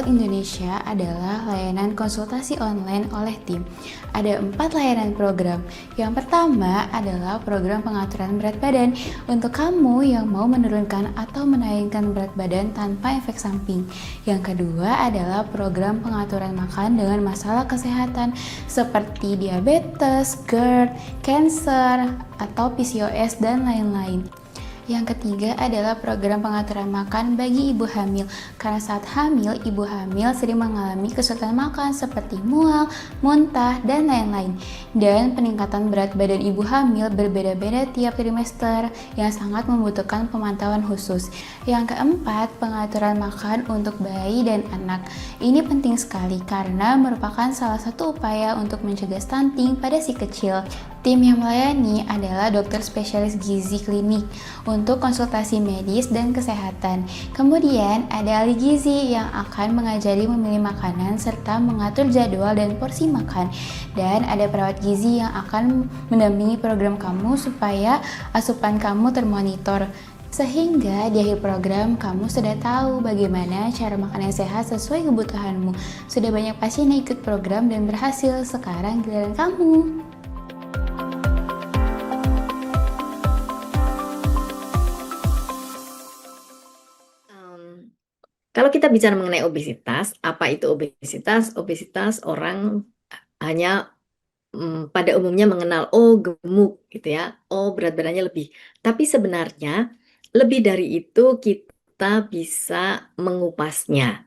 Health Indonesia adalah layanan konsultasi online oleh tim. Ada 4 layanan program. Yang pertama adalah program pengaturan berat badan untuk kamu yang mau menurunkan atau menaikkan berat badan tanpa efek samping. Yang kedua adalah program pengaturan makan dengan masalah kesehatan seperti diabetes, GERD, cancer, atau PCOS, dan lain-lain. Yang ketiga adalah program pengaturan makan bagi ibu hamil. Karena saat hamil, ibu hamil sering mengalami kesulitan makan seperti mual, muntah, dan lain-lain. Dan peningkatan berat badan ibu hamil berbeda-beda tiap trimester yang sangat membutuhkan pemantauan khusus. Yang keempat, pengaturan makan untuk bayi dan anak. Ini penting sekali karena merupakan salah satu upaya untuk mencegah stunting pada si kecil. Tim yang melayani adalah dokter spesialis gizi klinik untuk konsultasi medis dan kesehatan. Kemudian ada ahli gizi yang akan mengajari memilih makanan serta mengatur jadwal dan porsi makan. Dan ada perawat gizi yang akan mendampingi program kamu supaya asupan kamu termonitor. Sehingga di akhir program kamu sudah tahu bagaimana cara makan yang sehat sesuai kebutuhanmu. Sudah banyak pasien yang ikut program dan berhasil, sekarang giliran kamu. Kalau kita bicara mengenai obesitas, apa itu obesitas? Obesitas orang hanya pada umumnya mengenal, oh gemuk gitu ya, oh berat badannya lebih. Tapi sebenarnya lebih dari itu kita bisa mengupasnya.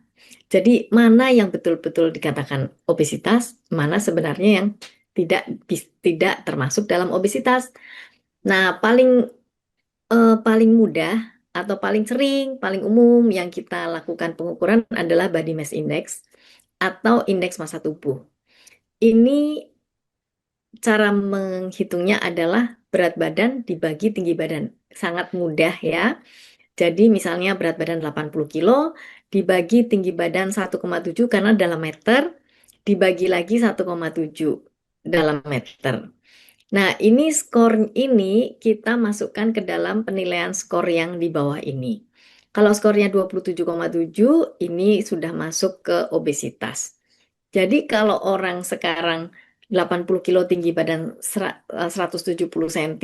Jadi mana yang betul-betul dikatakan obesitas, mana sebenarnya yang tidak termasuk dalam obesitas. Nah, paling mudah atau paling sering, paling umum yang kita lakukan pengukuran adalah body mass index atau indeks massa tubuh. Ini cara menghitungnya adalah berat badan dibagi tinggi badan. Sangat mudah ya. Jadi misalnya berat badan 80 kilo dibagi tinggi badan 1,7 karena dalam meter, dibagi lagi 1,7 dalam meter. Nah, ini skor ini kita masukkan ke dalam penilaian skor yang di bawah ini. Kalau skornya 27,7, ini sudah masuk ke obesitas. Jadi kalau orang sekarang 80 kilo tinggi badan 170 cm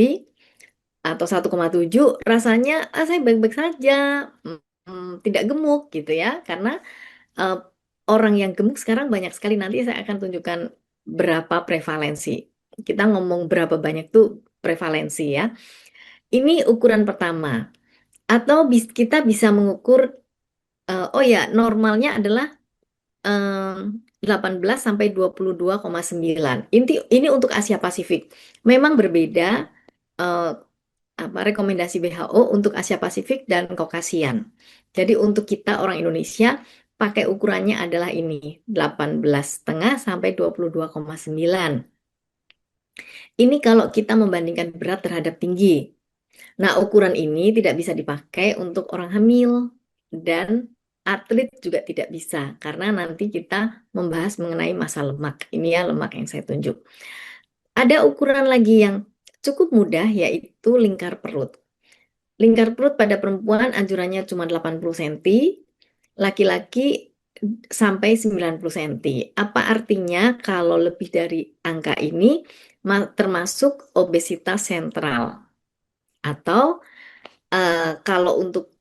atau 1,7, rasanya saya baik-baik saja, tidak gemuk gitu ya. Karena eh, orang yang gemuk sekarang banyak sekali, nanti saya akan tunjukkan berapa prevalensi. Kita ngomong berapa banyak tuh prevalensi ya. Ini ukuran pertama. Atau kita bisa mengukur, oh ya, normalnya adalah 18 sampai 22,9. Ini untuk Asia Pasifik. Memang berbeda eh, rekomendasi WHO untuk Asia Pasifik dan Kaukasian. Jadi untuk kita orang Indonesia pakai ukurannya adalah ini, 18,5 sampai 22,9. Ini kalau kita membandingkan berat terhadap tinggi. Nah, ukuran ini tidak bisa dipakai untuk orang hamil dan atlet juga tidak bisa karena nanti kita membahas mengenai massa lemak. Ini ya lemak yang saya tunjuk. Ada ukuran lagi yang cukup mudah yaitu lingkar perut. Lingkar perut pada perempuan anjurannya cuma 80 cm, laki-laki sampai 90 cm. Apa artinya kalau lebih dari angka ini termasuk obesitas sentral? Atau kalau untuk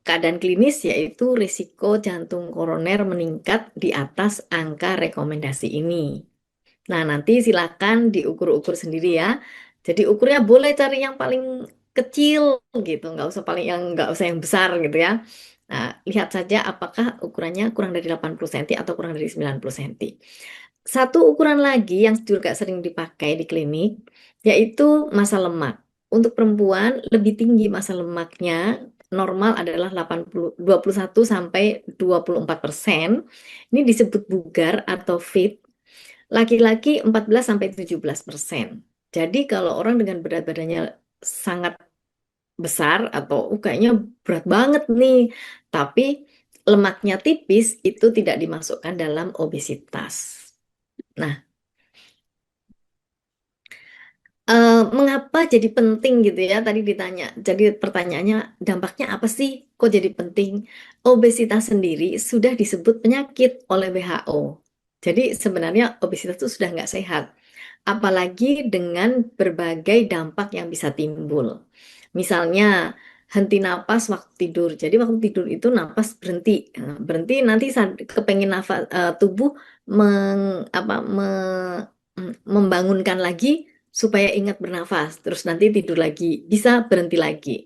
keadaan klinis yaitu risiko jantung koroner meningkat di atas angka rekomendasi ini. Nah, nanti silakan diukur-ukur sendiri ya. Jadi ukurnya boleh cari yang paling kecil gitu, nggak usah yang besar gitu ya. Nah, lihat saja apakah ukurannya kurang dari 80 cm atau kurang dari 90 cm. Satu ukuran lagi yang juga sering dipakai di klinik yaitu massa lemak. Untuk perempuan lebih tinggi massa lemaknya, normal adalah 21 sampai 24%. Ini disebut bugar atau fit. Laki-laki 14 sampai 17%. Jadi kalau orang dengan berat badannya sangat besar atau kayaknya berat banget nih, tapi lemaknya tipis, itu tidak dimasukkan dalam obesitas. Nah, Mengapa jadi penting gitu ya? Tadi ditanya. Jadi pertanyaannya, dampaknya apa sih? Kok jadi penting? Obesitas sendiri sudah disebut penyakit oleh WHO. Jadi sebenarnya obesitas itu sudah nggak sehat. Apalagi dengan berbagai dampak yang bisa timbul. Misalnya, henti napas waktu tidur. Jadi waktu tidur itu napas berhenti. Berhenti nanti saat kepengen nafas, tubuh membangunkan lagi supaya ingat bernafas, terus nanti tidur lagi, bisa berhenti lagi.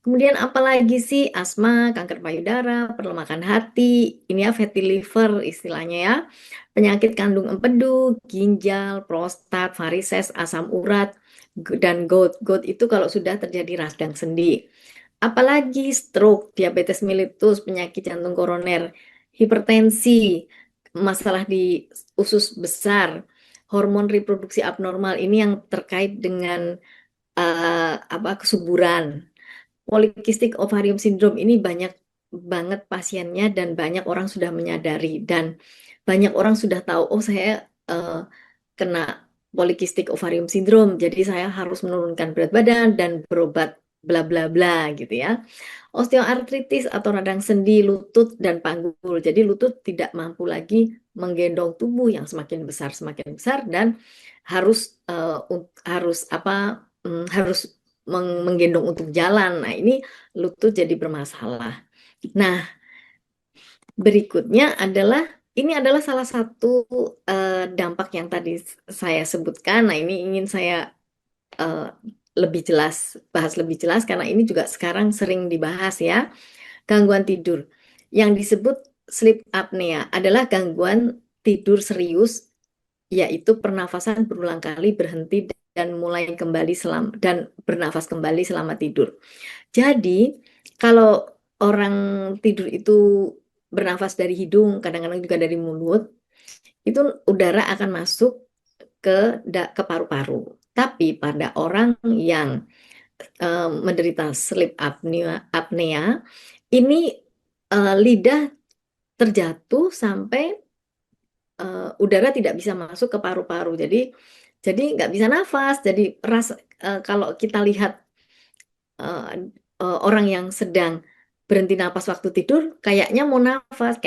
Kemudian apalagi sih asma, kanker payudara, perlemakan hati, ini ya fatty liver istilahnya ya, penyakit kandung empedu, ginjal, prostat, varises, asam urat, dan gout. Gout itu kalau sudah terjadi radang sendi. Apalagi stroke, diabetes mellitus, penyakit jantung koroner, hipertensi, masalah di usus besar, hormon reproduksi abnormal ini yang terkait dengan kesuburan. Polycystic ovarium syndrome ini banyak banget pasiennya dan banyak orang sudah menyadari dan banyak orang sudah tahu, oh saya kena polycystic ovarium syndrome, jadi saya harus menurunkan berat badan dan berobat bla bla bla gitu ya. Osteoartritis atau radang sendi lutut dan panggul. Jadi lutut tidak mampu lagi menggendong tubuh yang semakin besar dan harus menggendong untuk jalan. Nah, ini lutut jadi bermasalah. Nah, berikutnya adalah ini adalah salah satu dampak yang tadi saya sebutkan. Nah, ini ingin saya eh, bahas lebih jelas karena ini juga sekarang sering dibahas ya. Gangguan tidur. Yang disebut sleep apnea adalah gangguan tidur serius, yaitu pernafasan berulang kali berhenti dan mulai kembali dan bernafas kembali selama tidur. Jadi, kalau orang tidur itu bernafas dari hidung, kadang-kadang juga dari mulut, itu udara akan masuk ke paru-paru. Tapi pada orang yang menderita sleep apnea, ini lidah terjatuh sampai udara tidak bisa masuk ke paru-paru. Jadi nggak bisa nafas. Jadi kalau kita lihat eh, orang yang sedang berhenti napas waktu tidur, kayaknya mau nafas,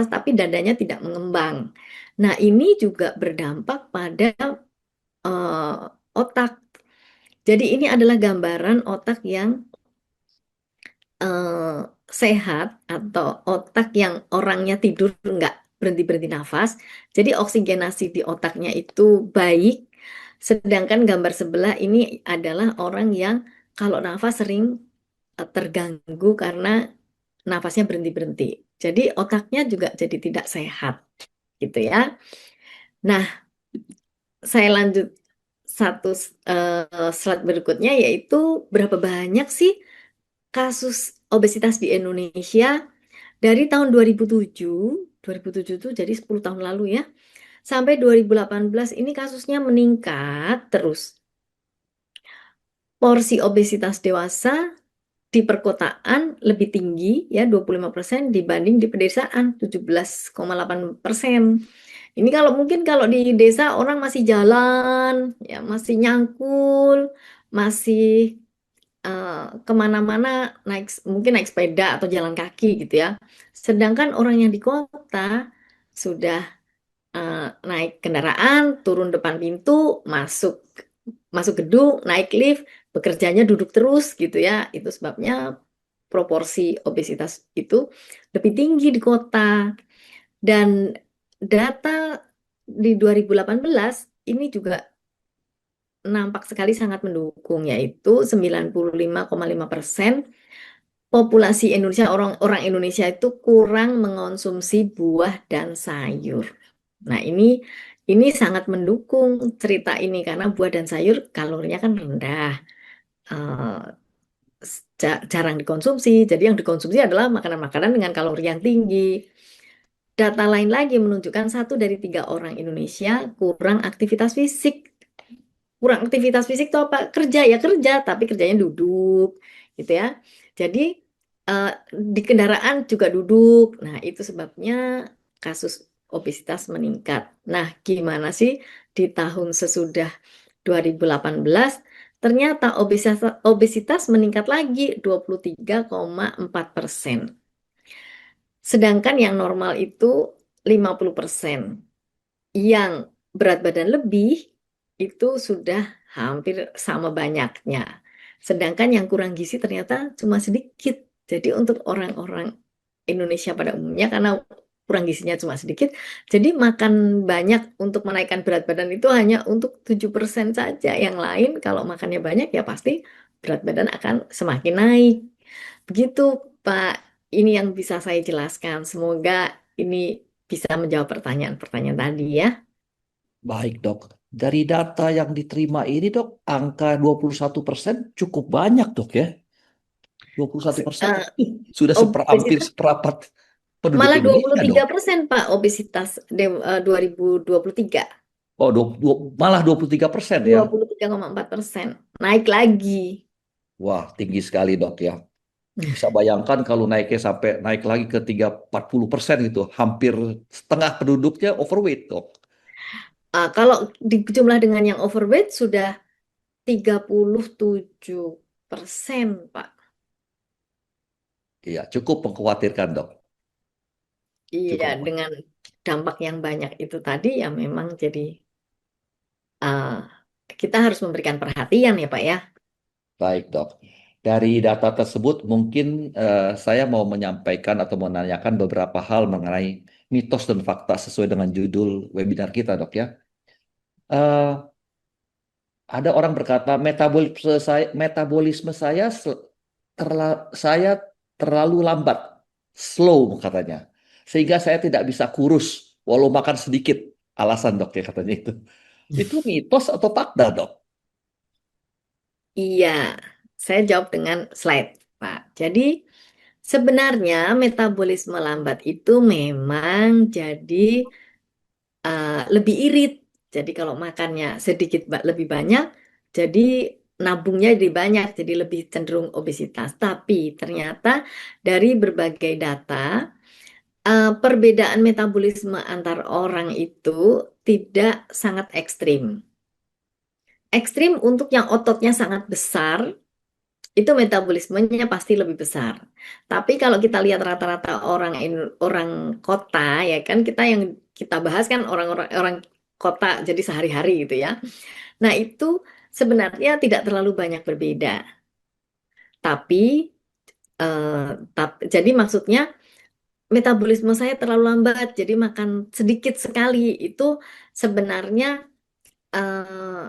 tapi dadanya tidak mengembang. Nah, ini juga berdampak pada eh, otak. Jadi ini adalah gambaran otak yang eh, sehat atau otak yang orangnya tidur nggak berhenti-berhenti nafas. Jadi oksigenasi di otaknya itu baik. Sedangkan gambar sebelah ini adalah orang yang kalau nafas sering terganggu karena nafasnya berhenti-berhenti. Jadi otaknya juga jadi tidak sehat gitu ya. Nah, saya lanjut satu slide berikutnya yaitu berapa banyak sih kasus obesitas di Indonesia dari tahun 2007 itu jadi 10 tahun lalu ya, sampai 2018 ini kasusnya meningkat terus. Porsi obesitas dewasa di perkotaan lebih tinggi ya 25% dibanding di pedesaan 17,8%. Ini kalau di desa orang masih jalan, ya masih nyangkul, masih kemana-mana mungkin naik sepeda atau jalan kaki gitu ya. Sedangkan orang yang di kota sudah naik kendaraan, turun depan pintu, masuk masuk gedung, naik lift, bekerjanya duduk terus gitu ya. Itu sebabnya proporsi obesitas itu lebih tinggi di kota. Dan data di 2018 ini juga nampak sekali sangat mendukung, yaitu 95,5% populasi Indonesia, orang-orang Indonesia itu kurang mengonsumsi buah dan sayur. Nah, ini sangat mendukung cerita ini karena buah dan sayur kalorinya kan rendah, eh, jarang dikonsumsi. Jadi yang dikonsumsi adalah makanan-makanan dengan kalori yang tinggi. Data lain lagi menunjukkan 1 dari 3 orang Indonesia kurang aktivitas fisik. Kurang aktivitas fisik itu apa? Kerja ya kerja, tapi kerjanya duduk, gitu ya. Jadi eh, di kendaraan juga duduk. Nah, itu sebabnya kasus obesitas meningkat. Nah, gimana sih di tahun sesudah 2018, ternyata obesitas meningkat lagi 23,4%. Sedangkan yang normal itu 50%. Yang berat badan lebih itu sudah hampir sama banyaknya. Sedangkan yang kurang gizi ternyata cuma sedikit. Jadi untuk orang-orang Indonesia pada umumnya karena kurang gizinya cuma sedikit, jadi makan banyak untuk menaikkan berat badan itu hanya untuk 7% saja. Yang lain kalau makannya banyak ya pasti berat badan akan semakin naik. Begitu Pak, ini yang bisa saya jelaskan. Semoga ini bisa menjawab pertanyaan-pertanyaan tadi ya. Baik, Dok. Dari data yang diterima ini, Dok, angka 21% cukup banyak, Dok ya. 21% Eh, sudah hampir obesitas seperempat penduduk malah dua puluh Indonesia, Dok. tiga persen Pak, obesitas 2023. Oh, malah 23% ya. 23,4%. Naik lagi. Wah, tinggi sekali, Dok ya. Bisa bayangkan kalau naiknya sampai naik lagi ke 40% gitu. Hampir setengah penduduknya overweight, Dok. Kalau dijumlah dengan yang overweight sudah 37%, Pak. Iya, cukup mengkhawatirkan, Dok. Iya, Cukup. dengan dampak yang banyak itu tadi ya memang jadi uh, kita harus memberikan perhatian ya, Pak ya. Baik, Dok. Dari data tersebut, mungkin saya mau menyampaikan atau menanyakan beberapa hal mengenai mitos dan fakta sesuai dengan judul webinar kita, Dok ya. Eh, ada orang berkata metabolisme saya saya terlalu lambat, slow katanya, sehingga saya tidak bisa kurus walau makan sedikit. Alasan, Dok ya katanya itu. Itu mitos atau fakta, Dok? Iya, saya jawab dengan slide, Pak. Jadi sebenarnya metabolisme lambat itu memang jadi lebih irit. Jadi kalau makannya sedikit lebih banyak, jadi nabungnya jadi banyak, jadi lebih cenderung obesitas. Tapi ternyata dari berbagai data, perbedaan metabolisme antar orang itu tidak sangat ekstrim. Ekstrim untuk yang ototnya sangat besar, itu metabolismenya pasti lebih besar. Tapi kalau kita lihat rata-rata orang kota ya kan kita yang kita bahas kan orang-orang orang kota jadi sehari-hari gitu ya. Nah, itu sebenarnya tidak terlalu banyak berbeda. Tapi jadi maksudnya metabolisme saya terlalu lambat, jadi makan sedikit sekali itu sebenarnya eh,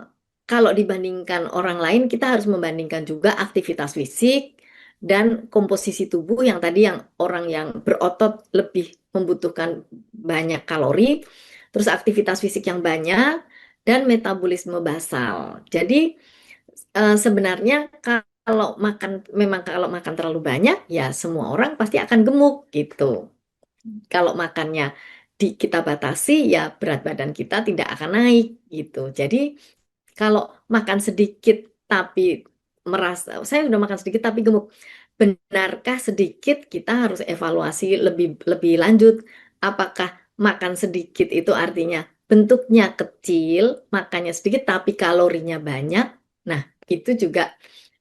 kalau dibandingkan orang lain, kita harus membandingkan juga aktivitas fisik dan komposisi tubuh yang tadi yang orang yang berotot lebih membutuhkan banyak kalori, terus aktivitas fisik yang banyak dan metabolisme basal. Jadi sebenarnya kalau makan terlalu banyak, ya semua orang pasti akan gemuk gitu. Kalau makannya kita batasi, ya berat badan kita tidak akan naik gitu. Jadi kalau makan sedikit tapi merasa saya udah makan sedikit tapi gemuk, benarkah sedikit kita harus evaluasi lebih lebih lanjut. Apakah makan sedikit itu artinya bentuknya kecil, makannya sedikit tapi kalorinya banyak? Nah, itu juga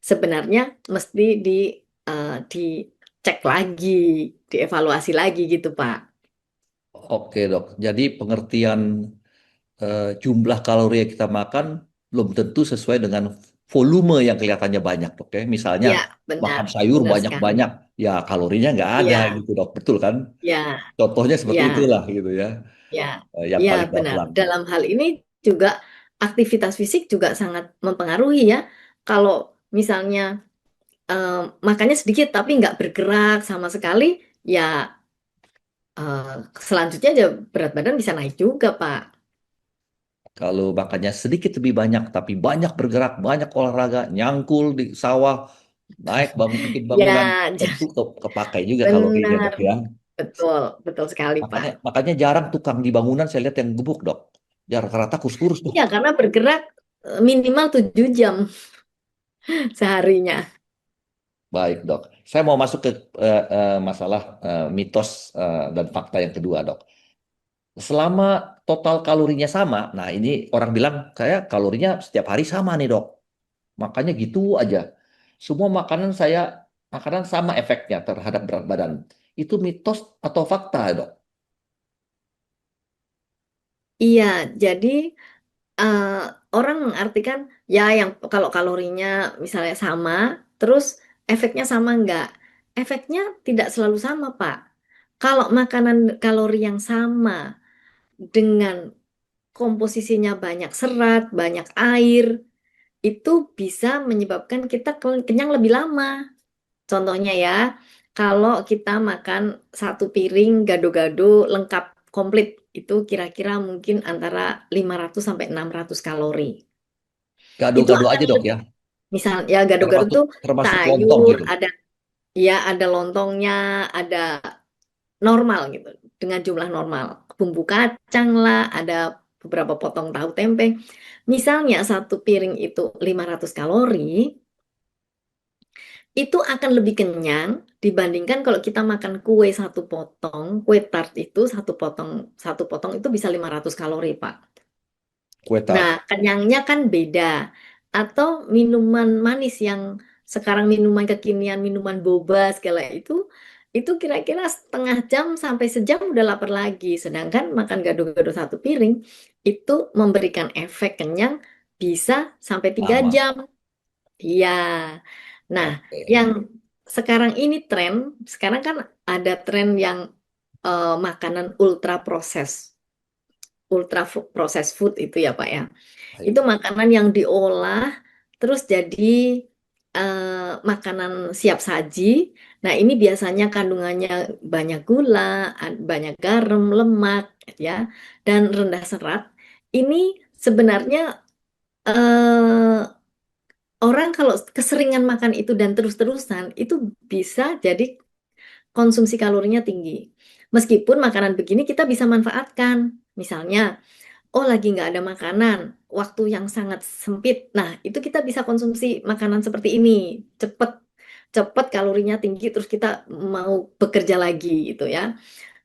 sebenarnya mesti dicek lagi, dievaluasi lagi gitu, Pak. Oke, Dok. Jadi pengertian jumlah kalori yang kita makan belum tentu sesuai dengan volume yang kelihatannya banyak, Dok ya. Misalnya Ya, benar, makan sayur benar sekali. banyak-banyak, ya kalorinya nggak ada Iya, gitu, Dok. Betul kan? ya, Contohnya seperti ya. itulah gitu ya. Ya, Yang ya paling benar. gampang. Dalam hal ini juga aktivitas fisik juga sangat mempengaruhi ya. Kalau misalnya eh, makannya sedikit tapi nggak bergerak sama sekali, ya eh, selanjutnya aja berat badan bisa naik juga, Pak. Kalau makannya sedikit lebih banyak, tapi banyak bergerak, banyak olahraga, nyangkul di sawah, naik bikin bangunan, Ya, tentu kepakai juga kalorinya, benar. Dok ya. Betul, betul sekali, Pak. Makanya jarang tukang di bangunan saya lihat yang gebuk, Dok. Ya rata-rata kurus-kurus, Dok. Iya, karena bergerak minimal 7 jam seharinya. Baik, Dok. Saya mau masuk ke masalah mitos dan fakta yang kedua, Dok. Selama total kalorinya sama, nah ini orang bilang kayak kalorinya setiap hari sama nih dok. Makanya gitu aja. Semua makanan sama efeknya terhadap berat badan. Itu mitos atau fakta dok? Iya, jadi eh, orang mengartikan ya yang kalau kalorinya misalnya sama, terus efeknya sama enggak? Efeknya tidak selalu sama, Pak. Kalau makanan kalori yang sama dengan komposisinya banyak serat, banyak air, itu bisa menyebabkan kita kenyang lebih lama. Contohnya ya, kalau kita makan satu piring gado-gado lengkap komplit, itu kira-kira mungkin antara 500 sampai 600 kalori. Itu Gado-gado akan aja dok lebih, ya, misal ya gado-gado termasuk tuh termasuk lontong sayur, gitu. ada ya ada lontongnya, ada normal gitu, dengan jumlah normal. Bumbu kacang lah, ada beberapa potong tahu tempe. Misalnya satu piring itu 500 kalori, itu akan lebih kenyang dibandingkan kalau kita makan kue satu potong, kue tart itu satu potong itu bisa 500 kalori, Pak. Kue Nah, tart. kenyangnya kan beda. Atau minuman manis yang sekarang minuman kekinian, minuman boba segala itu kira-kira setengah jam sampai sejam udah lapar lagi. Sedangkan makan gado-gado satu piring itu memberikan efek kenyang bisa sampai 3 jam. Lama. Iya. Nah, Oke. yang sekarang kan ada tren yang makanan ultra proses food itu ya Pak ya. Itu Baik. makanan yang diolah terus jadi makanan siap saji. Nah, ini biasanya kandungannya banyak gula, banyak garam, lemak ya, dan rendah serat. Ini sebenarnya eh, orang kalau keseringan makan itu dan terus-terusan itu bisa jadi konsumsi kalorinya tinggi. Meskipun makanan begini kita bisa manfaatkan. Misalnya, oh lagi nggak ada makanan, waktu yang sangat sempit. Nah, itu kita bisa konsumsi makanan seperti ini. Cepet, cepet kalorinya tinggi, terus kita mau bekerja lagi gitu ya.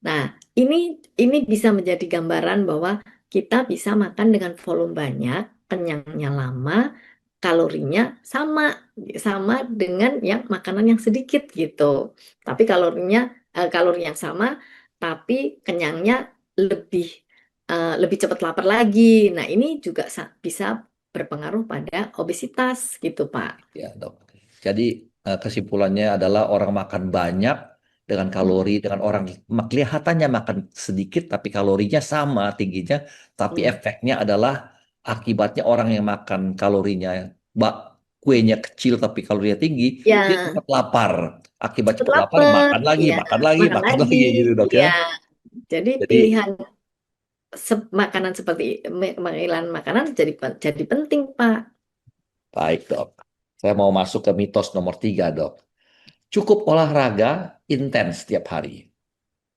Nah, ini bisa menjadi gambaran bahwa kita bisa makan dengan volume banyak, kenyangnya lama, kalorinya sama sama dengan yang makanan yang sedikit gitu. Tapi kalori yang sama, tapi kenyangnya lebih lebih cepat lapar lagi. Nah, ini juga bisa berpengaruh pada obesitas gitu, Pak. Ya, dok. Jadi kesimpulannya adalah orang makan banyak dengan kalori, dengan orang kelihatannya makan sedikit tapi kalorinya sama tingginya, tapi Hmm. efeknya adalah akibatnya orang yang makan kalorinya bak kuenya kecil tapi kalorinya tinggi, dia Ya, cepat lapar. Akibat cepat cepat lapar, lapar, ya, makan lagi, makan makan lagi, lagi gitu dok ya. ya. Jadi Jadi pilihan makanan seperti pemilihan makanan jadi penting, Pak. baik dok. Saya mau masuk ke mitos nomor 3 dok. Cukup olahraga intens setiap hari.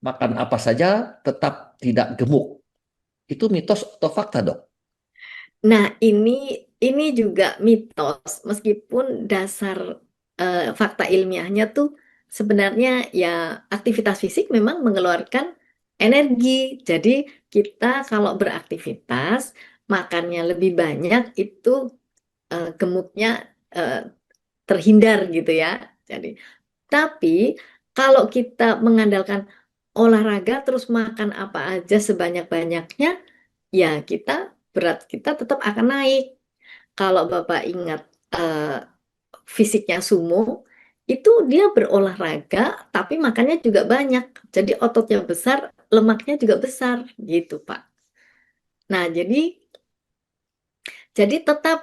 Makan apa saja tetap tidak gemuk. Itu mitos atau fakta, dok? Nah, ini juga mitos, meskipun dasar fakta ilmiahnya tuh sebenarnya ya aktivitas fisik memang mengeluarkan energi. Jadi kita kalau beraktivitas makannya lebih banyak itu gemuknya eh, terhindar gitu ya. Jadi, tapi kalau kita mengandalkan olahraga terus makan apa aja sebanyak-banyaknya, ya berat kita tetap akan naik. Kalau Bapak ingat eh, fisiknya sumo, itu dia berolahraga tapi makannya juga banyak. Jadi ototnya besar, lemaknya juga besar gitu, Pak. Nah, jadi tetap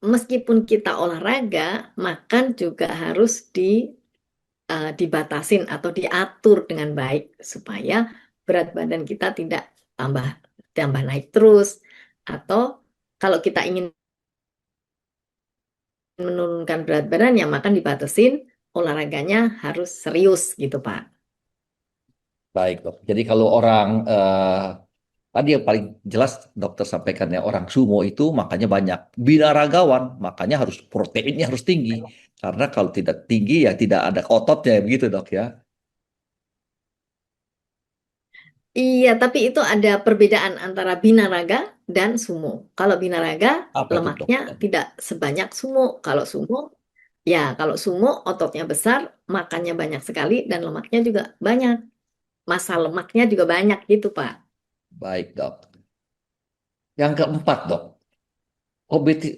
meskipun kita olahraga, makan juga harus dibatasin atau diatur dengan baik supaya berat badan kita tidak tambah tambah naik terus. Atau kalau kita ingin menurunkan berat badan ya makan dibatasin, olahraganya harus serius gitu, Pak. Baik, dok. Jadi kalau orang tadi yang paling jelas dokter sampaikan ya orang sumo itu makannya banyak. Binaragawan makanya harus proteinnya harus tinggi. Karena kalau tidak tinggi ya tidak ada ototnya begitu, dok ya. Iya, tapi itu ada perbedaan antara binaraga dan sumo. Kalau binaraga, Apa itu dok? lemaknya tidak sebanyak sumo. Kalau sumo ototnya besar, makannya banyak sekali, dan lemaknya juga banyak. Massa lemaknya juga banyak gitu, Pak. Baik dok. Yang keempat dok,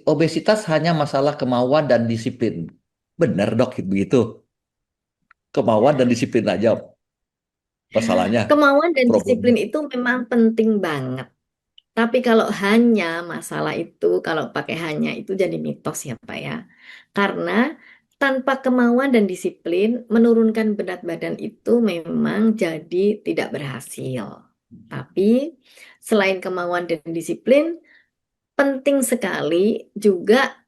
obesitas hanya masalah kemauan dan disiplin. Benar dok, begitu. Kemauan dan disiplin aja masalahnya, Kemauan dan problemnya. disiplin itu memang penting banget. Tapi kalau hanya masalah itu, kalau pakai hanya itu jadi mitos ya Pak ya. Karena tanpa kemauan dan disiplin, menurunkan berat badan itu memang jadi tidak berhasil. Tapi selain kemauan dan disiplin, penting sekali juga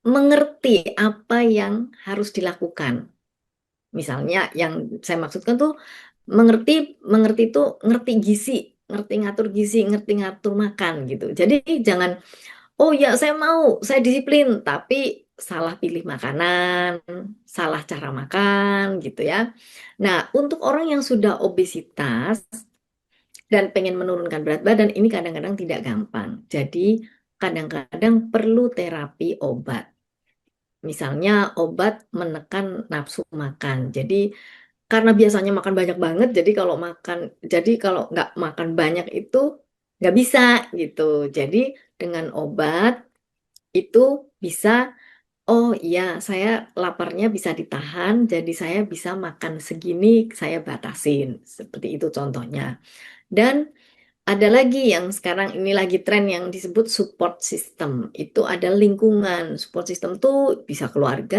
mengerti apa yang harus dilakukan. Misalnya yang saya maksudkan tuh mengerti mengerti itu ngerti gizi, ngerti ngatur gizi, ngerti ngatur makan gitu. Jadi jangan oh ya saya disiplin tapi salah pilih makanan, salah cara makan gitu ya. Nah, untuk orang yang sudah obesitas dan pengen menurunkan berat badan ini kadang-kadang tidak gampang. Jadi kadang-kadang perlu terapi obat. Misalnya obat menekan nafsu makan. Jadi karena biasanya makan banyak banget, jadi kalau nggak makan banyak itu nggak bisa gitu. Jadi dengan obat itu bisa, oh iya saya laparnya bisa ditahan, jadi saya bisa makan segini, saya batasin. Seperti itu contohnya. Dan ada lagi yang sekarang ini lagi tren yang disebut support system. Itu ada lingkungan. Support system tuh bisa keluarga,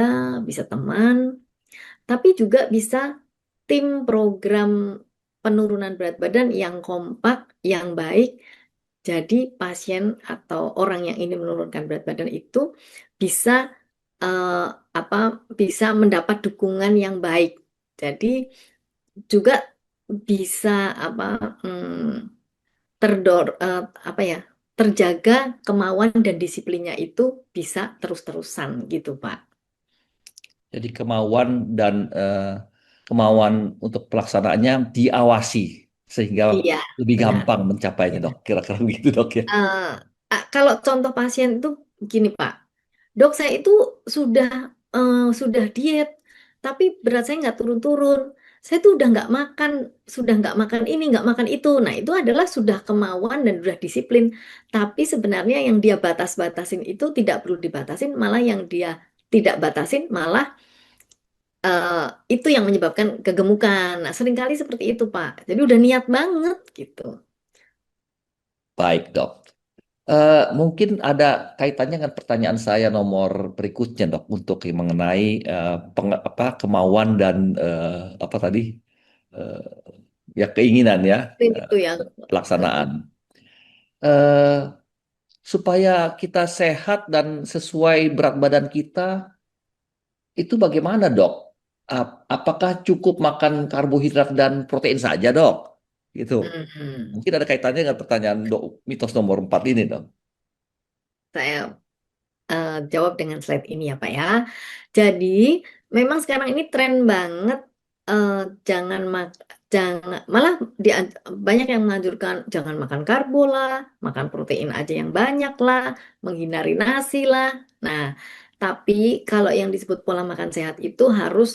bisa teman, tapi juga bisa tim program penurunan berat badan yang kompak, yang baik. Jadi pasien atau orang yang ingin menurunkan berat badan itu bisa eh, apa bisa mendapat dukungan yang baik. Jadi juga bisa apa apa ya terjaga kemauan dan disiplinnya itu bisa terus-terusan gitu Pak. Jadi kemauan dan kemauan untuk pelaksanaannya diawasi sehingga Iya, lebih benar. gampang mencapainya dok. Kira-kira begitu dok ya. Eh, kalau contoh pasien itu gini Pak, dok saya itu sudah sudah diet, tapi berat saya nggak turun-turun. Saya tuh sudah nggak makan ini, nggak makan itu. Nah itu adalah sudah kemauan dan sudah disiplin. Tapi sebenarnya yang dia batas-batasin itu tidak perlu dibatasin, malah yang dia tidak batasin malah eh, itu yang menyebabkan kegemukan. Nah seringkali seperti itu Pak. Jadi udah niat banget gitu. Baik dok. Mungkin ada kaitannya dengan pertanyaan saya nomor berikutnya dok untuk yang mengenai kemauan dan apa tadi eh, ya keinginan ya eh, Itu yang pelaksanaan. Eh, supaya kita sehat dan sesuai berat badan kita itu bagaimana dok? Apakah cukup makan karbohidrat dan protein saja dok? Gitu. Mhm. Mungkin ada kaitannya dengan pertanyaan dok, mitos nomor 4 ini dok. Saya jawab dengan slide ini ya Pak ya. Jadi memang sekarang ini tren banget eh, jangan mak jangan malah banyak yang menganjurkan jangan makan karbo lah, makan protein aja yang banyak lah, menghindari nasi lah. Nah, tapi kalau yang disebut pola makan sehat itu harus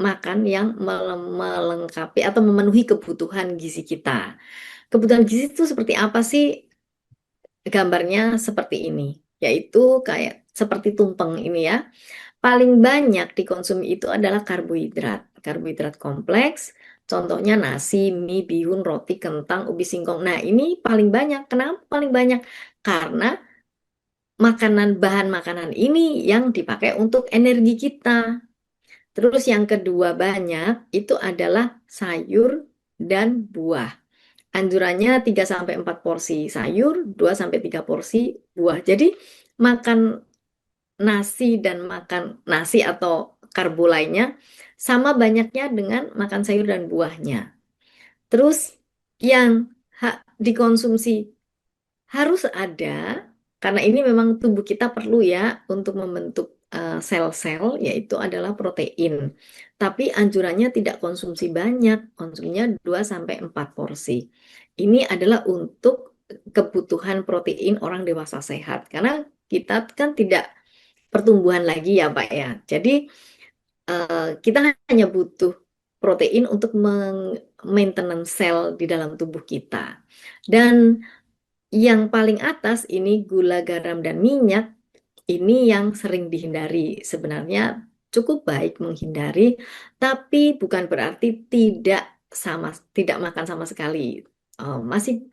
makan yang melengkapi atau memenuhi kebutuhan gizi kita. Kebutuhan gizi itu seperti apa sih? Gambarnya seperti ini, yaitu kayak seperti tumpeng ini ya. Paling banyak dikonsumsi itu adalah karbohidrat. Karbohidrat kompleks, contohnya nasi, mie, bihun, roti, kentang, ubi singkong. Nah, ini paling banyak. Kenapa paling banyak? Karena bahan makanan ini yang dipakai untuk energi kita. Terus yang kedua banyak itu adalah sayur dan buah. Anjurannya 3 sampai 4 porsi sayur, 2 sampai 3 porsi buah. Jadi makan nasi dan makan nasi atau karbo lainnya sama banyaknya dengan makan sayur dan buahnya. Terus yang dikonsumsi harus ada karena ini memang tubuh kita perlu ya untuk membentuk sel-sel, yaitu adalah protein. Tapi anjurannya tidak konsumsi banyak, konsumsinya 2 sampai 4 porsi. Ini adalah untuk kebutuhan protein orang dewasa sehat. Karena kita kan tidak pertumbuhan lagi ya Pak ya. Jadi kita hanya butuh protein untuk maintenance sel di dalam tubuh kita. Dan yang paling atas ini gula, garam, dan minyak, ini yang sering dihindari. Sebenarnya cukup baik menghindari, tapi bukan berarti tidak makan sama sekali. Masih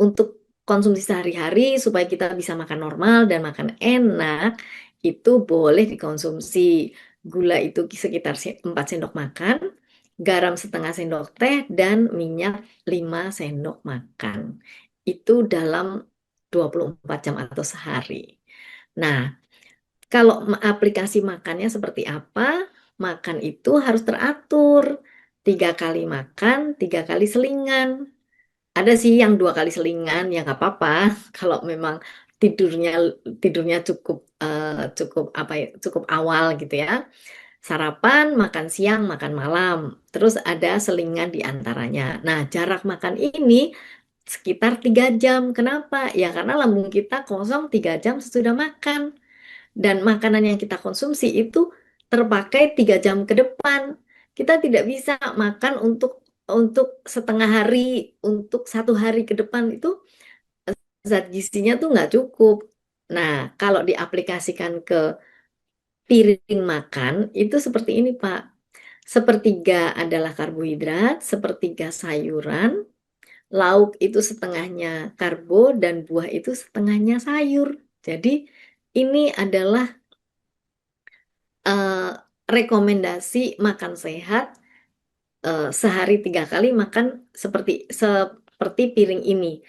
untuk konsumsi sehari-hari supaya kita bisa makan normal dan makan enak, itu boleh dikonsumsi. Gula itu sekitar 4 sendok makan, garam setengah sendok teh, dan minyak 5 sendok makan. Itu dalam 24 jam atau sehari. Nah, kalau aplikasi makannya seperti apa? Makan itu harus teratur. 3 kali makan, 3 kali selingan. Ada sih yang 2 kali selingan, ya nggak apa-apa. Kalau memang tidurnya tidurnya cukup cukup apa ya, cukup awal gitu ya. Sarapan, makan siang, makan malam. Terus ada selingan di antaranya. Nah, jarak makan ini sekitar 3 jam. Kenapa? Ya karena lambung kita kosong 3 jam sesudah makan. Dan makanan yang kita konsumsi itu terpakai 3 jam ke depan. Kita tidak bisa makan untuk setengah hari, untuk 1 hari ke depan itu zat gizinya tuh nggak cukup. Nah, kalau diaplikasikan ke piring makan itu seperti ini, Pak. Sepertiga adalah karbohidrat, sepertiga sayuran, lauk itu setengahnya karbo, dan buah itu setengahnya sayur. Jadi ini adalah eh, rekomendasi makan sehat, sehari 3 kali makan seperti piring ini.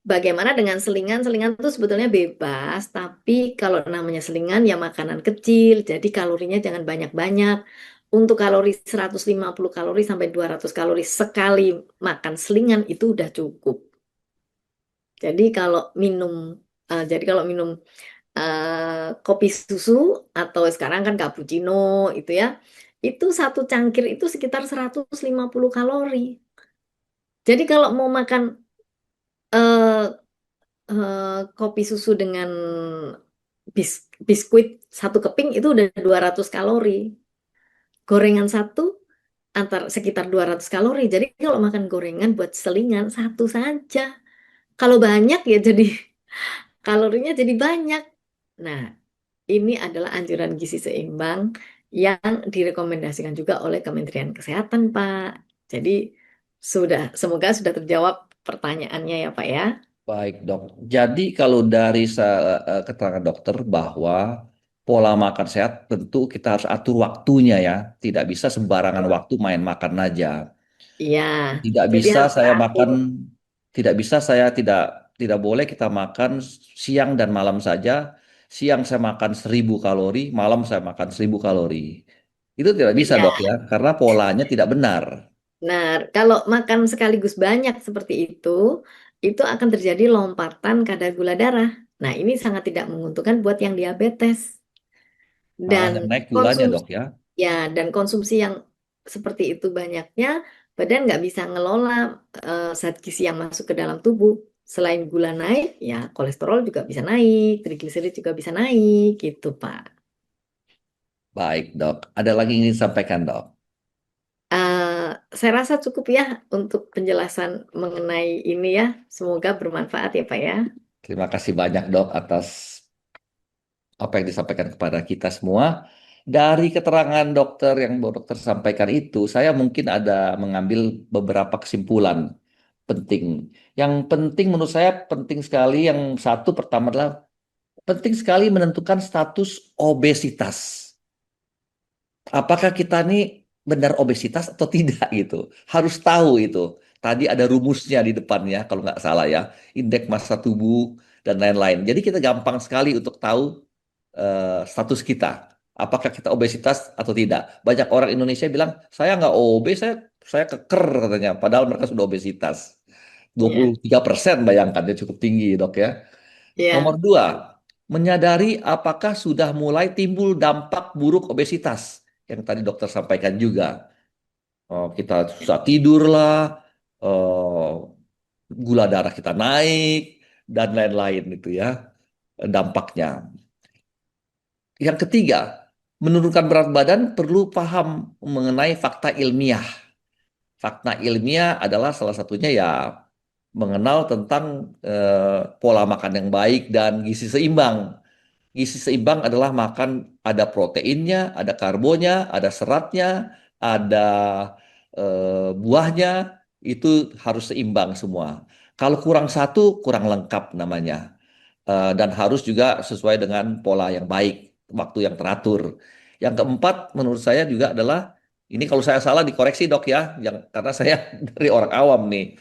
Bagaimana dengan selingan? Selingan itu sebetulnya bebas, tapi kalau namanya selingan ya makanan kecil, jadi kalorinya jangan banyak-banyak. Untuk kalori 150 kalori sampai 200 kalori sekali makan selingan itu udah cukup. Jadi kalau minum jadi kalau minum kopi susu atau sekarang kan cappuccino itu ya, itu satu cangkir itu sekitar 150 kalori. Jadi kalau mau makan eh, kopi susu dengan biskuit satu keping itu udah 200 kalori. Gorengan satu sekitar 200 kalori. Jadi kalau makan gorengan buat selingan satu saja. Kalau banyak ya jadi kalorinya jadi banyak. Nah, ini adalah anjuran gizi seimbang yang direkomendasikan juga oleh Kementerian Kesehatan, Pak. Jadi semoga sudah terjawab pertanyaannya ya, Pak ya. Baik, Dok. Jadi kalau dari keterangan dokter bahwa pola makan sehat tentu kita harus atur waktunya ya. Tidak bisa sembarangan waktu main makan aja. Iya, Tidak jadi bisa harus saya teratur. makan, tidak bisa saya tidak boleh kita makan siang dan malam saja. Siang saya makan 1.000 kalori, malam saya makan 1.000 kalori. Itu tidak bisa, Iya. Dok ya, karena polanya tidak benar. Nah, kalau makan sekaligus banyak seperti itu akan terjadi lompatan kadar gula darah. Nah, ini sangat tidak menguntungkan buat yang diabetes. Malah Dan yang naik gulanya, konsumsi Dok ya. ya, dan konsumsi yang seperti itu banyaknya, badan nggak bisa ngelola zat gizi yang masuk ke dalam tubuh. Selain gula naik, ya kolesterol juga bisa naik, trigliserid juga bisa naik, gitu Pak. Baik, Dok. Ada lagi yang ingin disampaikan, Dok? Saya rasa cukup ya untuk penjelasan mengenai ini ya. Semoga bermanfaat ya Pak ya. Terima kasih banyak, Dok, atas apa yang disampaikan kepada kita semua. Dari keterangan dokter yang dokter sampaikan itu, saya mungkin ada mengambil beberapa kesimpulan penting. Yang penting menurut saya penting sekali, yang satu pertama adalah penting sekali menentukan status obesitas. Apakah kita ini benar obesitas atau tidak gitu. Harus tahu itu. Tadi ada rumusnya di depannya kalau nggak salah ya. Indeks massa tubuh dan lain-lain. Jadi kita gampang sekali untuk tahu status kita. Apakah kita obesitas atau tidak. Banyak orang Indonesia bilang, saya nggak obes, saya keker katanya. Padahal mereka sudah obesitas. dua puluh Ya, tiga persen bayangkan, dia cukup tinggi dok ya. Nomor ya, dua, menyadari apakah sudah mulai timbul dampak buruk obesitas yang tadi dokter sampaikan juga. Kita susah tidur lah, gula darah kita naik, dan lain-lain itu ya dampaknya. Yang ketiga, menurunkan berat badan perlu paham mengenai fakta ilmiah. Fakta ilmiah adalah salah satunya ya mengenal tentang pola makan yang baik dan gizi seimbang. Gizi seimbang adalah makan ada proteinnya, ada karbonnya, ada seratnya, ada buahnya, itu harus seimbang semua. Kalau kurang satu, kurang lengkap namanya. Dan harus juga sesuai dengan pola yang baik, waktu yang teratur. Yang keempat, menurut saya juga adalah, ini kalau saya salah dikoreksi dok ya, karena saya dari orang awam nih.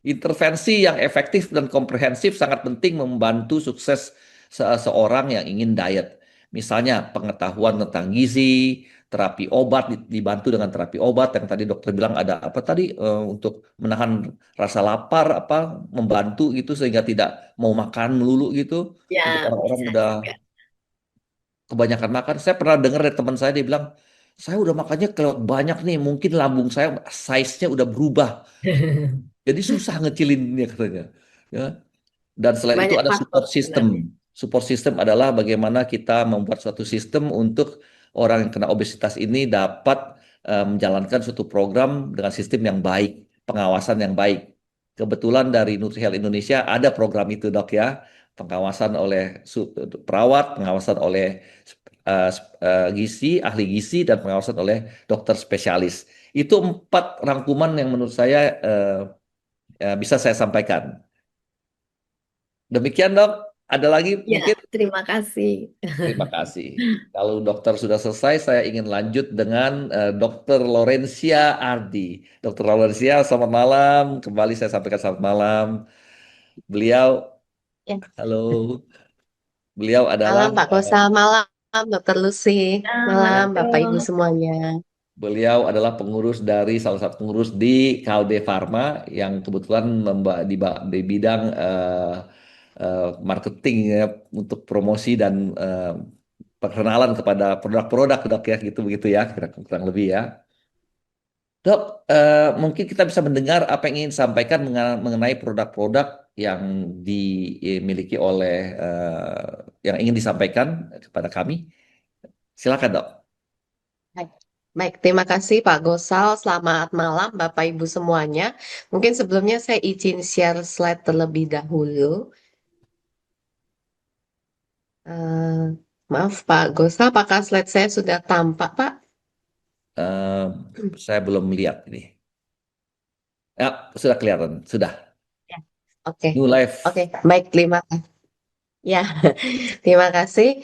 Intervensi yang efektif dan komprehensif sangat penting membantu sukses seseorang yang ingin diet. Misalnya pengetahuan tentang gizi, terapi obat, dibantu dengan terapi obat yang tadi dokter bilang ada apa tadi untuk menahan rasa lapar, apa membantu gitu sehingga tidak mau makan melulu gitu. Untuk Ya, orang-orang bisa udah juga. kebanyakan makan, saya pernah dengar dari teman saya dia bilang, saya udah makannya kelewat banyak nih, mungkin lambung saya size-nya udah berubah. Jadi susah ngecilinnya katanya. Ya. Dan selain itu Banyak ada faktor support system. sebenarnya. Support system adalah bagaimana kita membuat suatu sistem untuk orang yang kena obesitas ini dapat menjalankan suatu program dengan sistem yang baik, pengawasan yang baik. Kebetulan dari NutriHealth Indonesia ada program itu dok ya, pengawasan oleh perawat, pengawasan oleh gizi, ahli gizi, dan pengawasan oleh dokter spesialis. Itu 4 rangkuman yang menurut saya bisa saya sampaikan. Demikian dok, ada lagi Ya, mungkin? terima kasih. Terima kasih. Kalau dokter sudah selesai, saya ingin lanjut dengan Dokter Laurencia Ardi. Dokter Laurencia, selamat malam. Kembali saya sampaikan selamat malam. Beliau, Ya. halo. Beliau adalah Malam Pak Kosa, malam Dokter Lucy, Ya, malam malam Bapak Ibu dong. semuanya. beliau adalah pengurus dari salah satu pengurus di Kalbe Farma yang kebetulan di bidang marketing ya, untuk promosi dan perkenalan kepada produk-produk dok ya gitu begitu ya kurang lebih ya. Dok, mungkin kita bisa mendengar apa yang ingin disampaikan mengenai produk-produk yang dimiliki oleh yang ingin disampaikan kepada kami. Silakan, Dok. Baik, Baik, terima kasih Pak Gosal. Selamat malam Bapak Ibu semuanya. Mungkin sebelumnya saya izin share slide terlebih dahulu. Eh, maaf Pak Gosal, apakah slide saya sudah tampak Pak? Eh, saya belum melihat ini. Ya, sudah kelihatan, sudah. Ya. Oke, New Life. Oke, baik, terima kasih. Ya, terima kasih.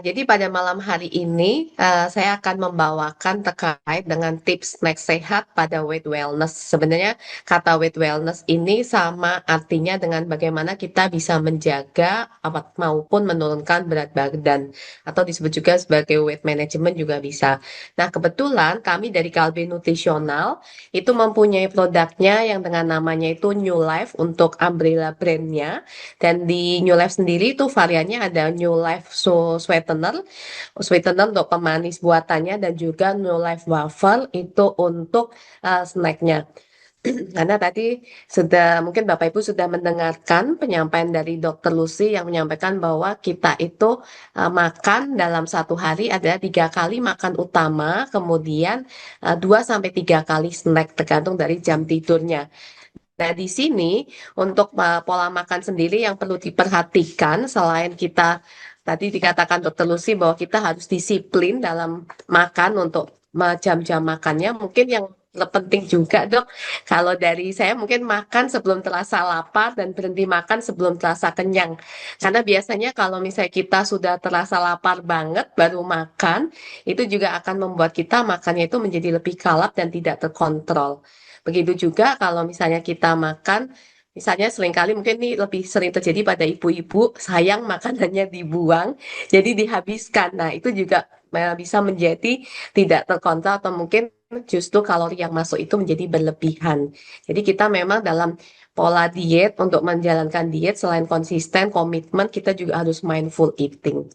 Jadi pada malam hari ini saya akan membawakan terkait dengan tips snack sehat pada weight wellness. Sebenarnya kata weight wellness ini sama artinya dengan bagaimana kita bisa menjaga maupun menurunkan berat badan atau disebut juga sebagai weight management juga bisa. Nah, kebetulan kami dari Kalbe Nutritional itu mempunyai produknya yang dengan namanya itu New Life untuk umbrella brandnya. Dan di New Life sendiri itu variannya ada New Life sweetener untuk pemanis buatannya dan juga New Life waffle itu untuk snacknya. Karena tadi sudah mungkin Bapak Ibu sudah mendengarkan penyampaian dari Dokter Lucy yang menyampaikan bahwa kita itu makan dalam satu hari ada 3 kali makan utama, kemudian 2 sampai 3 kali snack tergantung dari jam tidurnya. Nah, di sini untuk pola makan sendiri yang perlu diperhatikan selain kita tadi dikatakan Dokter Lucy bahwa kita harus disiplin dalam makan untuk jam-jam makannya, mungkin yang penting juga dok, kalau dari saya mungkin makan sebelum terasa lapar dan berhenti makan sebelum terasa kenyang. Karena biasanya kalau misalnya kita sudah terasa lapar banget baru makan, itu juga akan membuat kita makannya itu menjadi lebih kalap dan tidak terkontrol. Begitu juga kalau misalnya kita makan, misalnya seringkali mungkin ini lebih sering terjadi pada ibu-ibu, sayang makanannya dibuang, jadi dihabiskan. Nah, itu juga bisa menjadi tidak terkontrol atau mungkin justru kalori yang masuk itu menjadi berlebihan. Jadi kita memang dalam pola diet untuk menjalankan diet selain konsisten, komitmen, kita juga harus mindful eating.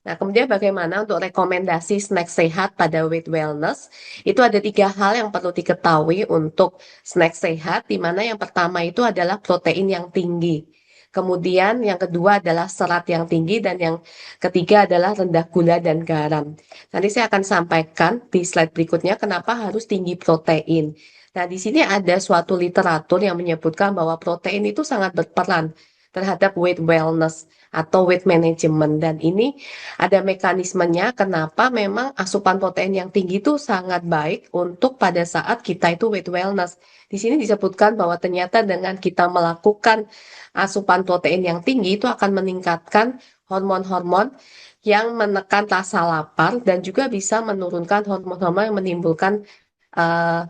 Nah, kemudian bagaimana untuk rekomendasi snack sehat pada weight wellness? Itu ada 3 hal yang perlu diketahui untuk snack sehat, di mana yang pertama itu adalah protein yang tinggi. Kemudian yang kedua adalah serat yang tinggi dan yang ketiga adalah rendah gula dan garam. Nanti saya akan sampaikan di slide berikutnya kenapa harus tinggi protein. Nah, di sini ada suatu literatur yang menyebutkan bahwa protein itu sangat berperan terhadap weight wellness atau weight management, dan ini ada mekanismenya kenapa memang asupan protein yang tinggi itu sangat baik untuk pada saat kita itu weight wellness. Di sini disebutkan bahwa ternyata dengan kita melakukan asupan protein yang tinggi itu akan meningkatkan hormon-hormon yang menekan rasa lapar dan juga bisa menurunkan hormon-hormon yang menimbulkan eh,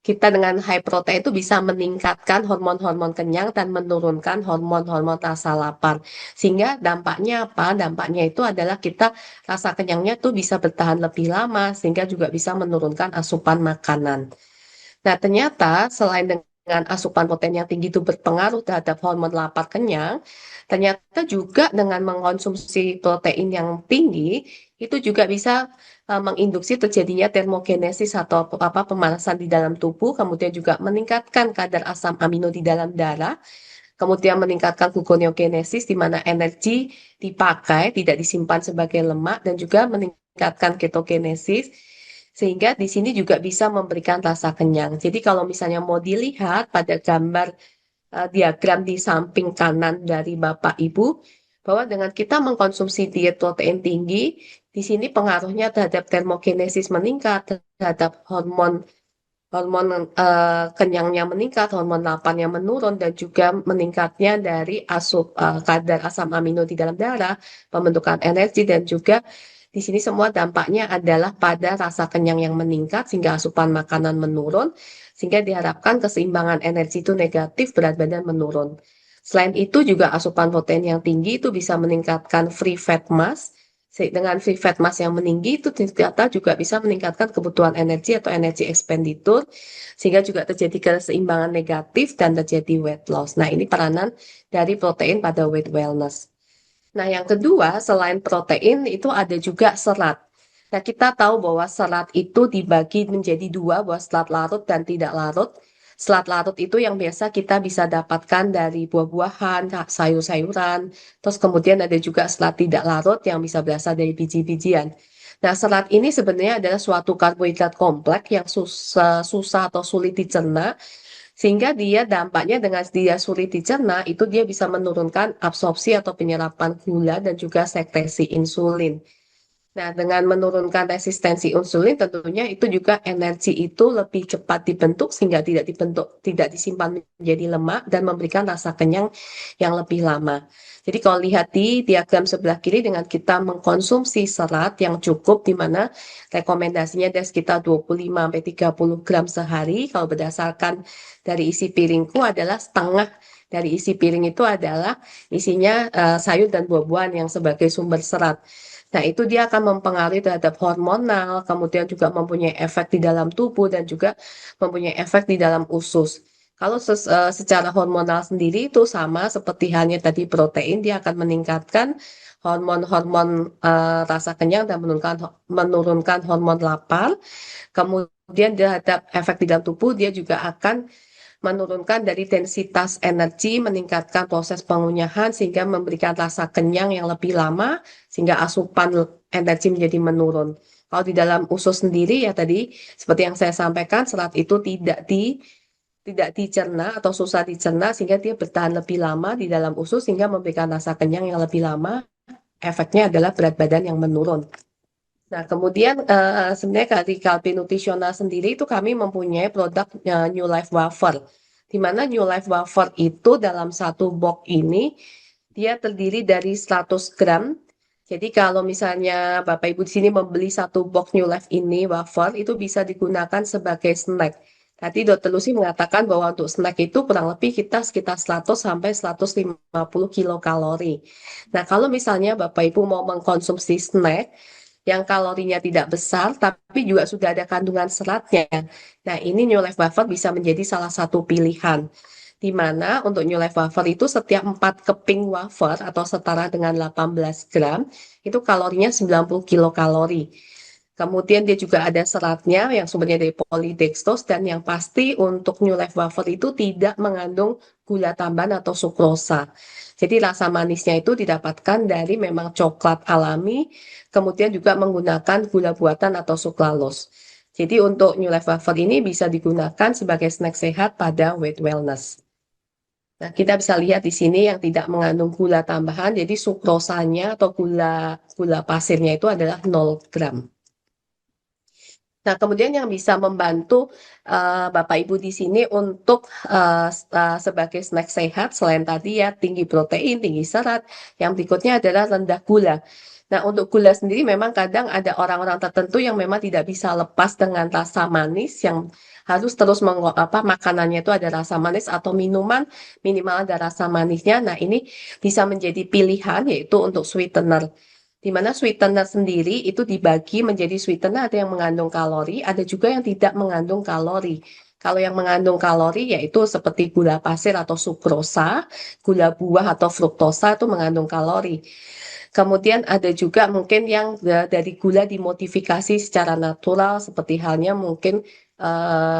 kita dengan high protein itu bisa meningkatkan hormon-hormon kenyang dan menurunkan hormon-hormon rasa lapar. Sehingga dampaknya apa? Dampaknya itu adalah kita rasa kenyangnya tuh bisa bertahan lebih lama sehingga juga bisa menurunkan asupan makanan. Nah, ternyata selain dengan asupan protein yang tinggi itu berpengaruh terhadap hormon lapar kenyang, ternyata juga dengan mengkonsumsi protein yang tinggi itu juga bisa menginduksi terjadinya termogenesis atau pemanasan di dalam tubuh, kemudian juga meningkatkan kadar asam amino di dalam darah, kemudian meningkatkan gluconeogenesis di mana energi dipakai tidak disimpan sebagai lemak dan juga meningkatkan ketogenesis sehingga di sini juga bisa memberikan rasa kenyang. Jadi kalau misalnya mau dilihat pada gambar diagram di samping kanan dari Bapak Ibu, bahwa dengan kita mengkonsumsi diet protein tinggi, di sini pengaruhnya terhadap termogenesis meningkat, terhadap hormon kenyangnya meningkat, hormon laparnya menurun, dan juga meningkatnya dari kadar asam amino di dalam darah, pembentukan energi, dan juga di sini semua dampaknya adalah pada rasa kenyang yang meningkat sehingga asupan makanan menurun, sehingga diharapkan keseimbangan energi itu negatif, berat badan menurun. Selain itu juga asupan protein yang tinggi itu bisa meningkatkan free fat mass. Dengan free fat mass yang meninggi itu ternyata juga bisa meningkatkan kebutuhan energi atau energi expenditure sehingga juga terjadi keseimbangan negatif dan terjadi weight loss. Nah, ini peranan dari protein pada weight wellness. Nah, yang kedua, selain protein itu ada juga serat. Nah, kita tahu bahwa serat itu dibagi menjadi 2, bahwa serat larut dan tidak larut. Serat larut itu yang biasa kita bisa dapatkan dari buah-buahan, sayur-sayuran. Terus kemudian ada juga serat tidak larut yang bisa berasal dari biji-bijian. Nah, serat ini sebenarnya adalah suatu karbohidrat kompleks yang susah atau sulit dicerna, sehingga dia dampaknya dengan dia sulit dicerna, itu dia bisa menurunkan absorpsi atau penyerapan gula dan juga sekresi insulin. Nah, dengan menurunkan resistensi insulin tentunya itu juga energi itu lebih cepat dibentuk sehingga tidak disimpan menjadi lemak dan memberikan rasa kenyang yang lebih lama. Jadi kalau lihat di diagram sebelah kiri, dengan kita mengkonsumsi serat yang cukup di mana rekomendasinya ada sekitar 25-30 gram sehari, kalau berdasarkan dari isi piringku adalah setengah dari isi piring itu adalah isinya sayur dan buah-buahan yang sebagai sumber serat. Nah, itu dia akan mempengaruhi terhadap hormonal, kemudian juga mempunyai efek di dalam tubuh dan juga mempunyai efek di dalam usus. Kalau secara hormonal sendiri itu sama seperti halnya tadi protein, dia akan meningkatkan hormon-hormon rasa kenyang dan menurunkan hormon lapar. Kemudian terhadap efek di dalam tubuh, dia juga akan menurunkan dari densitas energi, meningkatkan proses pengunyahan sehingga memberikan rasa kenyang yang lebih lama sehingga asupan energi menjadi menurun. Kalau di dalam usus sendiri ya tadi seperti yang saya sampaikan, serat itu tidak dicerna atau susah dicerna sehingga dia bertahan lebih lama di dalam usus sehingga memberikan rasa kenyang yang lebih lama. Efeknya adalah berat badan yang menurun. Nah, kemudian sebenarnya dari Kalbe Nutritional sendiri itu kami mempunyai produk New Life Wafer. Di mana New Life Wafer itu dalam satu box ini dia terdiri dari 100 gram. Jadi kalau misalnya Bapak Ibu di sini membeli satu box New Life ini wafer itu bisa digunakan sebagai snack. Tadi Dr. Lucy mengatakan bahwa untuk snack itu kurang lebih kita sekitar 100 sampai 150 kilokalori. Nah, kalau misalnya Bapak Ibu mau mengkonsumsi snack yang kalorinya tidak besar, tapi juga sudah ada kandungan seratnya. Nah, ini New Life Wafer bisa menjadi salah satu pilihan. Di mana untuk New Life Wafer itu setiap 4 keping wafer atau setara dengan 18 gram, itu kalorinya 90 kilokalori. Kemudian dia juga ada seratnya yang sumbernya dari polydextrose dan yang pasti untuk New Life Wafer itu tidak mengandung gula tambahan atau sukrosa. Jadi rasa manisnya itu didapatkan dari memang coklat alami, kemudian juga menggunakan gula buatan atau sucralose. Jadi untuk New Life Wafer ini bisa digunakan sebagai snack sehat pada weight wellness. Nah, kita bisa lihat di sini yang tidak mengandung gula tambahan, jadi sukrosanya atau gula pasirnya itu adalah 0 gram. Nah, kemudian yang bisa membantu Bapak Ibu di sini untuk sebagai snack sehat selain tadi ya tinggi protein, tinggi serat, yang berikutnya adalah rendah gula. Nah, untuk gula sendiri memang kadang ada orang-orang tertentu yang memang tidak bisa lepas dengan rasa manis yang harus terus makanannya itu ada rasa manis atau minuman minimal ada rasa manisnya. Nah, ini bisa menjadi pilihan yaitu untuk sweetener. Di mana sweetener sendiri itu dibagi menjadi sweetener ada yang mengandung kalori, ada juga yang tidak mengandung kalori. Kalau yang mengandung kalori yaitu seperti gula pasir atau sukrosa, gula buah atau fruktosa itu mengandung kalori. Kemudian ada juga mungkin yang dari gula dimodifikasi secara natural seperti halnya mungkin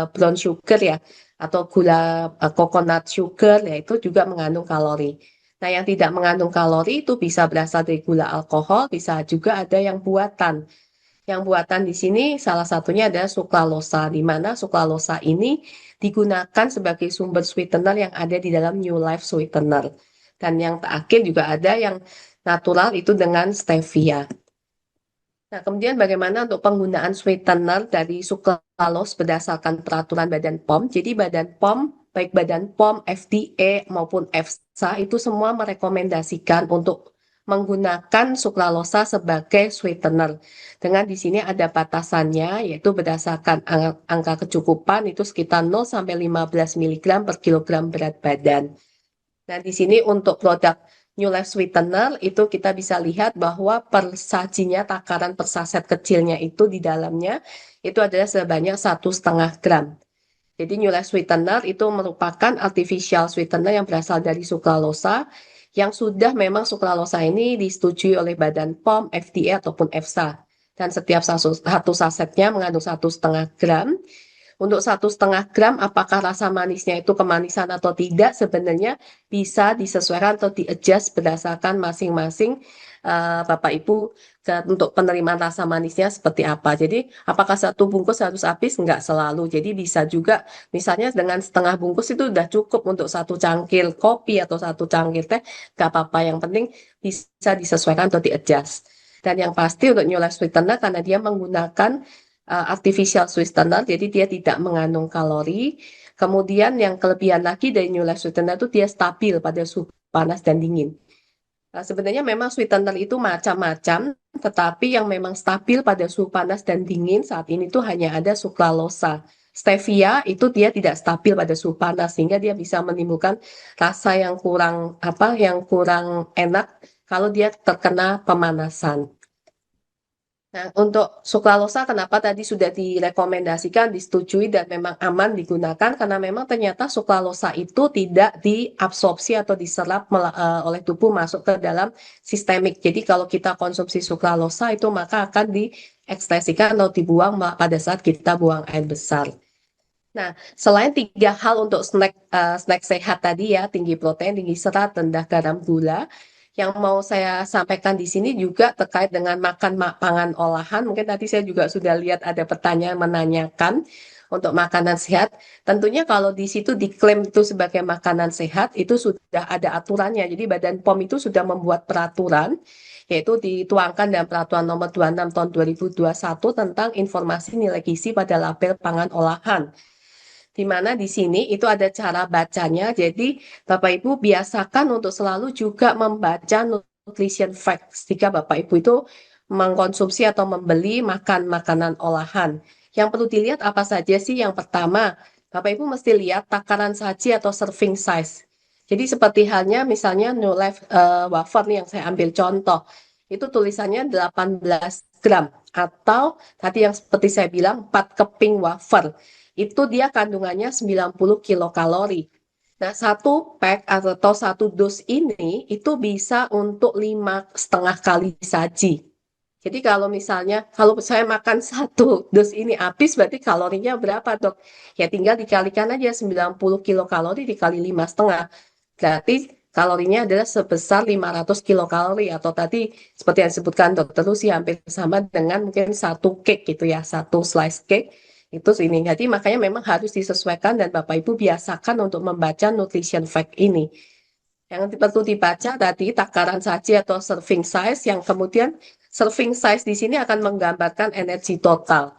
brown sugar ya atau gula coconut sugar ya itu juga mengandung kalori. Nah, yang tidak mengandung kalori itu bisa berasal dari gula alkohol, bisa juga ada yang buatan. Yang buatan di sini salah satunya adalah sukralosa, di mana sukralosa ini digunakan sebagai sumber sweetener yang ada di dalam New Life Sweetener. Dan yang terakhir juga ada yang natural itu dengan stevia. Nah, kemudian bagaimana untuk penggunaan sweetener dari sukralose berdasarkan peraturan Badan POM? Jadi Badan POM, baik Badan POM, FDA maupun EFSA itu semua merekomendasikan untuk menggunakan sukralosa sebagai sweetener. Dengan di sini ada batasannya yaitu berdasarkan angka kecukupan itu sekitar 0 sampai 15 mg per kilogram berat badan. Nah, di sini untuk produk New Life Sweetener itu kita bisa lihat bahwa per sajinya takaran per saset kecilnya itu di dalamnya itu adalah sebanyak 1,5 gram. Jadi New Life Sweetener itu merupakan artificial sweetener yang berasal dari sukralosa yang sudah memang sukralosa ini disetujui oleh Badan POM, FDA ataupun EFSA. Dan setiap satu sasetnya mengandung 1,5 gram. Untuk 1,5 gram, apakah rasa manisnya itu kemanisan atau tidak, sebenarnya bisa disesuaikan atau di-adjust berdasarkan masing-masing Bapak Ibu untuk penerimaan rasa manisnya seperti apa. Jadi, apakah satu bungkus harus habis? Enggak selalu. Jadi, bisa juga misalnya dengan setengah bungkus itu sudah cukup untuk satu cangkir kopi atau satu cangkir teh, enggak apa-apa. Yang penting bisa disesuaikan atau di-adjust. Dan yang pasti untuk New Life Sweetener karena dia menggunakan artificial sweetener, jadi dia tidak mengandung kalori. Kemudian yang kelebihan lagi dari New Life Sweetener itu dia stabil pada suhu panas dan dingin. Sebenarnya memang sweetener itu macam-macam, tetapi yang memang stabil pada suhu panas dan dingin saat ini tuh hanya ada sukralosa. Stevia itu dia tidak stabil pada suhu panas sehingga dia bisa menimbulkan rasa yang kurang enak kalau dia terkena pemanasan. Nah, untuk sukralosa kenapa tadi sudah direkomendasikan, disetujui dan memang aman digunakan karena memang ternyata sukralosa itu tidak diabsorpsi atau diserap oleh tubuh masuk ke dalam sistemik. Jadi kalau kita konsumsi sukralosa itu maka akan diekspresikan atau dibuang pada saat kita buang air besar. Nah, selain 3 hal untuk snack sehat tadi ya, tinggi protein, tinggi serat, rendah garam gula, yang mau saya sampaikan di sini juga terkait dengan makan pangan olahan. Mungkin tadi saya juga sudah lihat ada pertanyaan menanyakan untuk makanan sehat. Tentunya kalau di situ diklaim itu sebagai makanan sehat, itu sudah ada aturannya. Jadi Badan POM itu sudah membuat peraturan, yaitu dituangkan dalam Peraturan Nomor 26 Tahun 2021 tentang informasi nilai gizi pada label pangan olahan. Di mana di sini itu ada cara bacanya. Jadi Bapak Ibu biasakan untuk selalu juga membaca nutrition facts jika Bapak Ibu itu mengkonsumsi atau membeli makan makanan olahan. Yang perlu dilihat apa saja sih? Yang pertama, Bapak Ibu mesti lihat takaran saji atau serving size. Jadi seperti halnya misalnya New Life wafer nih yang saya ambil contoh, itu tulisannya 18 gram atau tadi yang seperti saya bilang 4 keping wafer. Itu dia kandungannya 90 kilokalori. Nah, satu pack atau satu dos ini itu bisa untuk 5,5 kali saji. Jadi kalau misalnya, kalau saya makan satu dos ini habis, berarti kalorinya berapa, Dok? Ya tinggal dikalikan aja 90 kilokalori dikali 5,5. Berarti kalorinya adalah sebesar 500 kilokalori atau tadi seperti yang disebutkan Dokter Lucy hampir sama dengan mungkin satu cake gitu ya, satu slice cake itu ini. Jadi makanya memang harus disesuaikan dan Bapak Ibu biasakan untuk membaca nutrition fact ini. Yang perlu dibaca tadi takaran saji atau serving size yang kemudian serving size di sini akan menggambarkan energi total.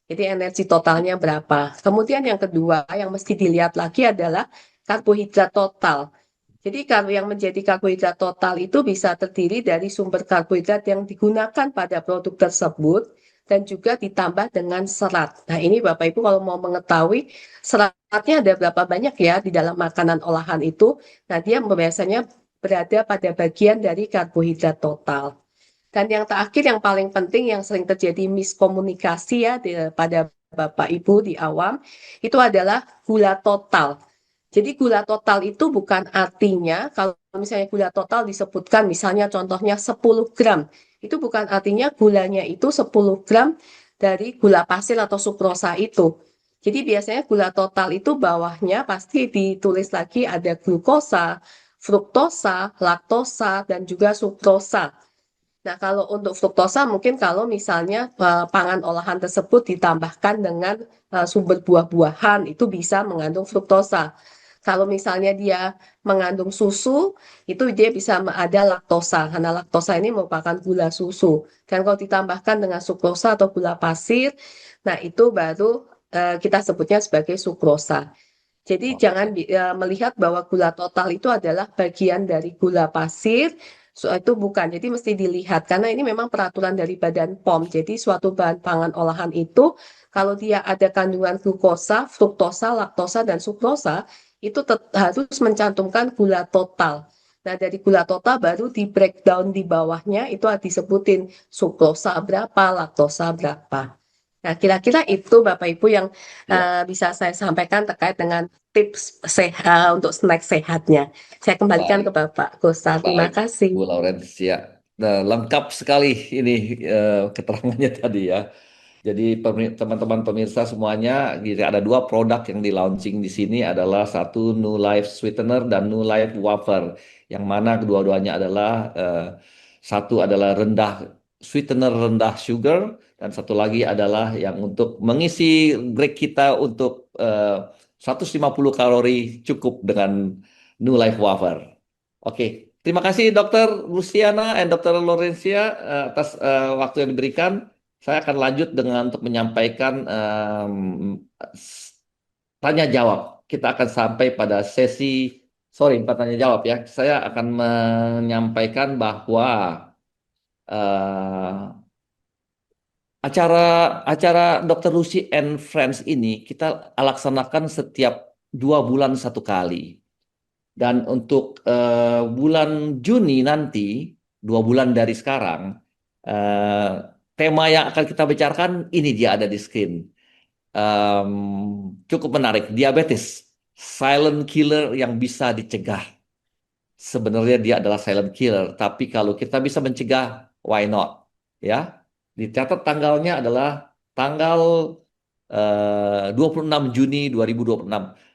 Jadi energi totalnya berapa. Kemudian yang kedua yang mesti dilihat lagi adalah karbohidrat total. Jadi kalau yang menjadi karbohidrat total itu bisa terdiri dari sumber karbohidrat yang digunakan pada produk tersebut dan juga ditambah dengan serat. Nah ini Bapak Ibu kalau mau mengetahui seratnya ada berapa banyak ya di dalam makanan olahan itu, nah dia biasanya berada pada bagian dari karbohidrat total. Dan yang terakhir yang paling penting yang sering terjadi miskomunikasi ya pada Bapak Ibu di awam itu adalah gula total. Jadi gula total itu bukan artinya kalau misalnya gula total disebutkan misalnya contohnya 10 gram. Itu bukan artinya gulanya itu 10 gram dari gula pasir atau sukrosa itu. Jadi biasanya gula total itu bawahnya pasti ditulis lagi ada glukosa, fruktosa, laktosa, dan juga sukrosa. Nah, kalau untuk fruktosa mungkin kalau misalnya pangan olahan tersebut ditambahkan dengan sumber buah-buahan itu bisa mengandung fruktosa. Kalau misalnya dia mengandung susu, itu dia bisa ada laktosa. Karena laktosa ini merupakan gula susu. Dan kalau ditambahkan dengan sukrosa atau gula pasir, nah itu baru kita sebutnya sebagai sukrosa. Jadi jangan melihat bahwa gula total itu adalah bagian dari gula pasir, itu bukan. Jadi mesti dilihat karena ini memang peraturan dari Badan POM. Jadi suatu bahan pangan olahan itu kalau dia ada kandungan glukosa, fruktosa, laktosa dan sukrosa itu harus mencantumkan gula total. Nah, dari gula total baru di breakdown di bawahnya itu disebutin sukrosa berapa, laktosa berapa. Nah, kira-kira itu Bapak Ibu yang Ya, bisa saya sampaikan terkait dengan tips sehat untuk snack sehatnya. Saya kembalikan ke baik, Bapak Gusal. Terima baik, kasih. Bu Laurencia. Nah, lengkap sekali ini keterangannya tadi ya. Jadi teman-teman pemirsa semuanya, jadi ada dua produk yang di launching di sini adalah satu New Life Sweetener dan New Life Wafer, yang mana kedua-duanya adalah satu adalah rendah sweetener rendah sugar dan satu lagi adalah yang untuk mengisi break kita untuk 150 kalori cukup dengan New Life Wafer. Oke, terima kasih Dokter Luciana dan Dokter Laurencia atas waktu yang diberikan. Saya akan lanjut dengan untuk menyampaikan tanya jawab. Kita akan sampai pada sesi, sorry, bukan tanya jawab ya. Saya akan menyampaikan bahwa eh, acara acara Dr. Lucy and Friends ini kita laksanakan setiap 2 bulan satu kali. Dan untuk bulan Juni nanti, 2 bulan dari sekarang, eh, tema yang akan kita bicarakan ini dia ada di screen. Cukup menarik, diabetes, silent killer yang bisa dicegah. Sebenarnya dia adalah silent killer, tapi kalau kita bisa mencegah, why not? Ya, dicatat tanggalnya adalah tanggal 26 Juni 2026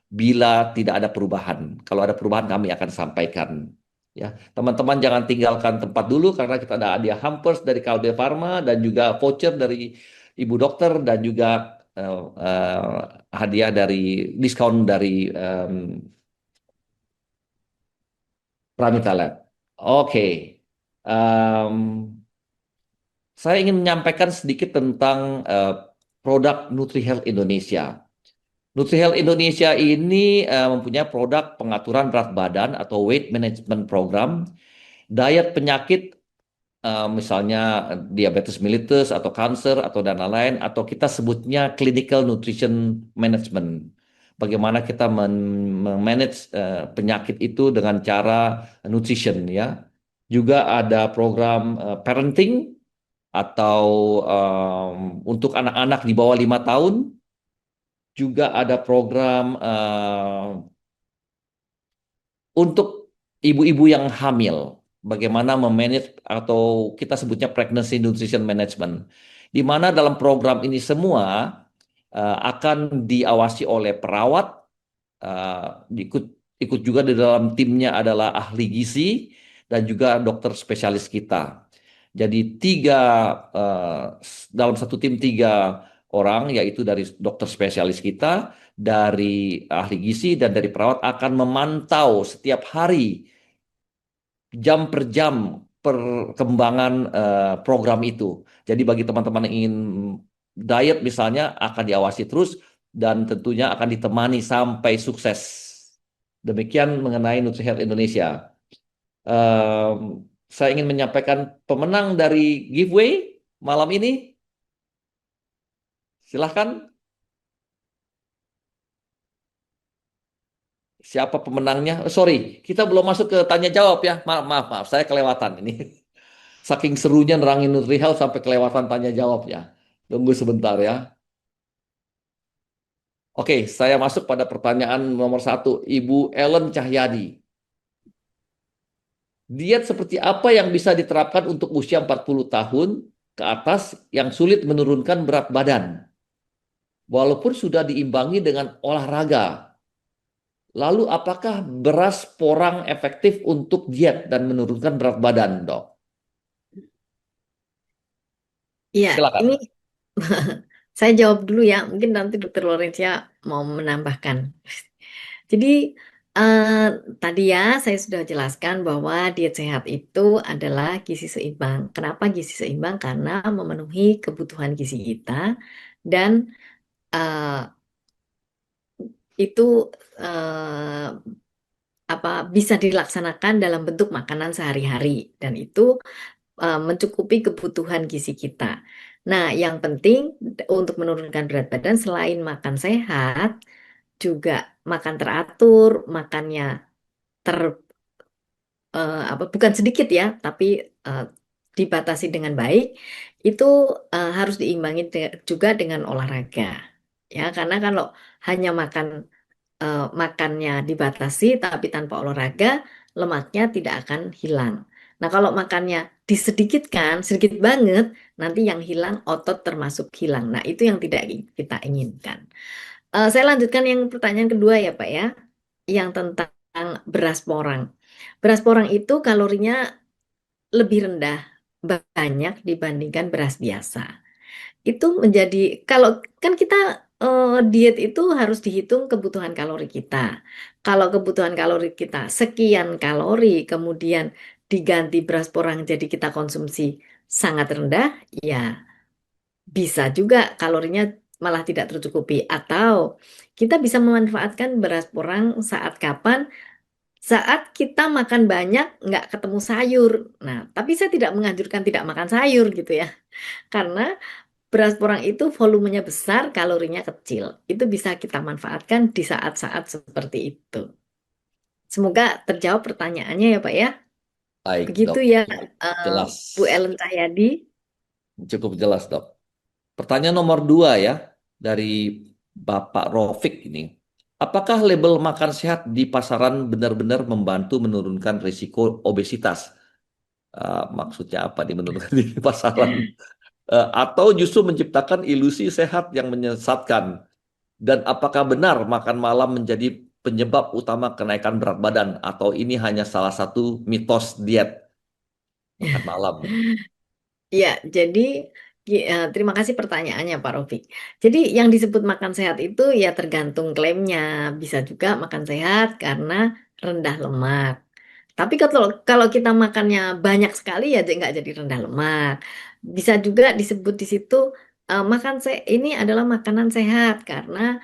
bila tidak ada perubahan. Kalau ada perubahan kami akan sampaikan. Ya, teman-teman jangan tinggalkan tempat dulu karena kita ada hadiah hampers dari Kalbe Farma dan juga voucher dari Ibu Dokter dan juga hadiah dari diskon dari Pramita Lab. Oke. Em, saya ingin menyampaikan sedikit tentang produk NutriHealth Indonesia. NutriHealth Indonesia ini mempunyai produk pengaturan berat badan atau weight management program, diet penyakit misalnya diabetes mellitus atau kanker atau dan lain-lain atau kita sebutnya clinical nutrition management. bagaimana kita manage penyakit itu dengan cara nutrition ya. Juga ada program parenting atau untuk anak-anak di bawah 5 tahun. Juga ada program untuk ibu-ibu yang hamil, bagaimana memanage atau kita sebutnya pregnancy nutrition management, di mana dalam program ini semua akan diawasi oleh perawat, ikut ikut juga di dalam timnya adalah ahli gizi dan juga dokter spesialis kita. Jadi dalam satu tim 3 orang, yaitu dari dokter spesialis kita, dari ahli gizi dan dari perawat akan memantau setiap hari jam per jam perkembangan program itu. Jadi bagi teman-teman yang ingin diet misalnya akan diawasi terus dan tentunya akan ditemani sampai sukses. Demikian mengenai NutriHealth Indonesia. Saya ingin menyampaikan pemenang dari giveaway malam ini. Silahkan. Siapa pemenangnya? Sorry, kita belum masuk ke tanya jawab ya. Maaf, maaf, maaf. Saya kelewatan ini. Saking serunya nerangin NutriHealth sampai kelewatan tanya jawab ya. Tunggu sebentar ya. Oke, saya masuk pada pertanyaan nomor 1. Ibu Ellen Cahyadi. Diet seperti apa yang bisa diterapkan untuk usia 40 tahun ke atas yang sulit menurunkan berat badan? Walaupun sudah diimbangi dengan olahraga. Lalu apakah beras porang efektif untuk diet dan menurunkan berat badan, Dok? Iya, Silakan. ini saya jawab dulu ya. Mungkin nanti Dokter Lorencia mau menambahkan. Jadi tadi ya saya sudah jelaskan bahwa diet sehat itu adalah gizi seimbang. Kenapa gizi seimbang? Karena memenuhi kebutuhan gizi kita dan eh, itu eh, bisa dilaksanakan dalam bentuk makanan sehari-hari dan itu mencukupi kebutuhan gizi kita. Nah, yang penting untuk menurunkan berat badan selain makan sehat, juga makan teratur, makannya ter bukan sedikit ya, tapi eh, dibatasi dengan baik, itu harus diimbangi juga dengan olahraga. Ya, karena kalau hanya makannya dibatasi tapi tanpa olahraga, lemaknya tidak akan hilang. Nah, kalau makannya disedikitkan, sedikit banget, nanti yang hilang otot termasuk hilang. Nah, itu yang tidak kita inginkan. Saya lanjutkan yang pertanyaan kedua ya, Pak ya, yang tentang beras porang. Beras porang itu kalorinya lebih rendah, banyak dibandingkan beras biasa. Itu menjadi, kalau kan kita diet itu harus dihitung kebutuhan kalori kita. Kalau kebutuhan kalori kita sekian kalori, kemudian diganti beras porang jadi kita konsumsi sangat rendah, ya bisa juga kalorinya malah tidak tercukupi. Atau kita bisa memanfaatkan beras porang saat kapan? Saat kita makan banyak nggak ketemu sayur. Nah, tapi saya tidak menganjurkan tidak makan sayur gitu ya. Karena beras porang itu volumenya besar, kalorinya kecil. Itu bisa kita manfaatkan di saat-saat seperti itu. Semoga terjawab pertanyaannya ya Pak ya. Baik, Begitu Dok. ya Cukup jelas. Bu Ellen Cahyadi. Cukup jelas, Dok. Pertanyaan nomor 2 ya, dari Bapak Rofik ini. Apakah label makan sehat di pasaran benar-benar membantu menurunkan risiko obesitas? Maksudnya apa nih menurunkan di pasaran? Atau justru menciptakan ilusi sehat yang menyesatkan? Dan apakah benar makan malam menjadi penyebab utama kenaikan berat badan? Atau ini hanya salah satu mitos diet makan malam? Ya, jadi terima kasih pertanyaannya Pak Rofik. Jadi yang disebut makan sehat itu ya tergantung klaimnya. Bisa juga makan sehat karena rendah lemak. Tapi kalau kita makannya banyak sekali ya nggak jadi rendah lemak. Bisa juga disebut di situ ini adalah makanan sehat karena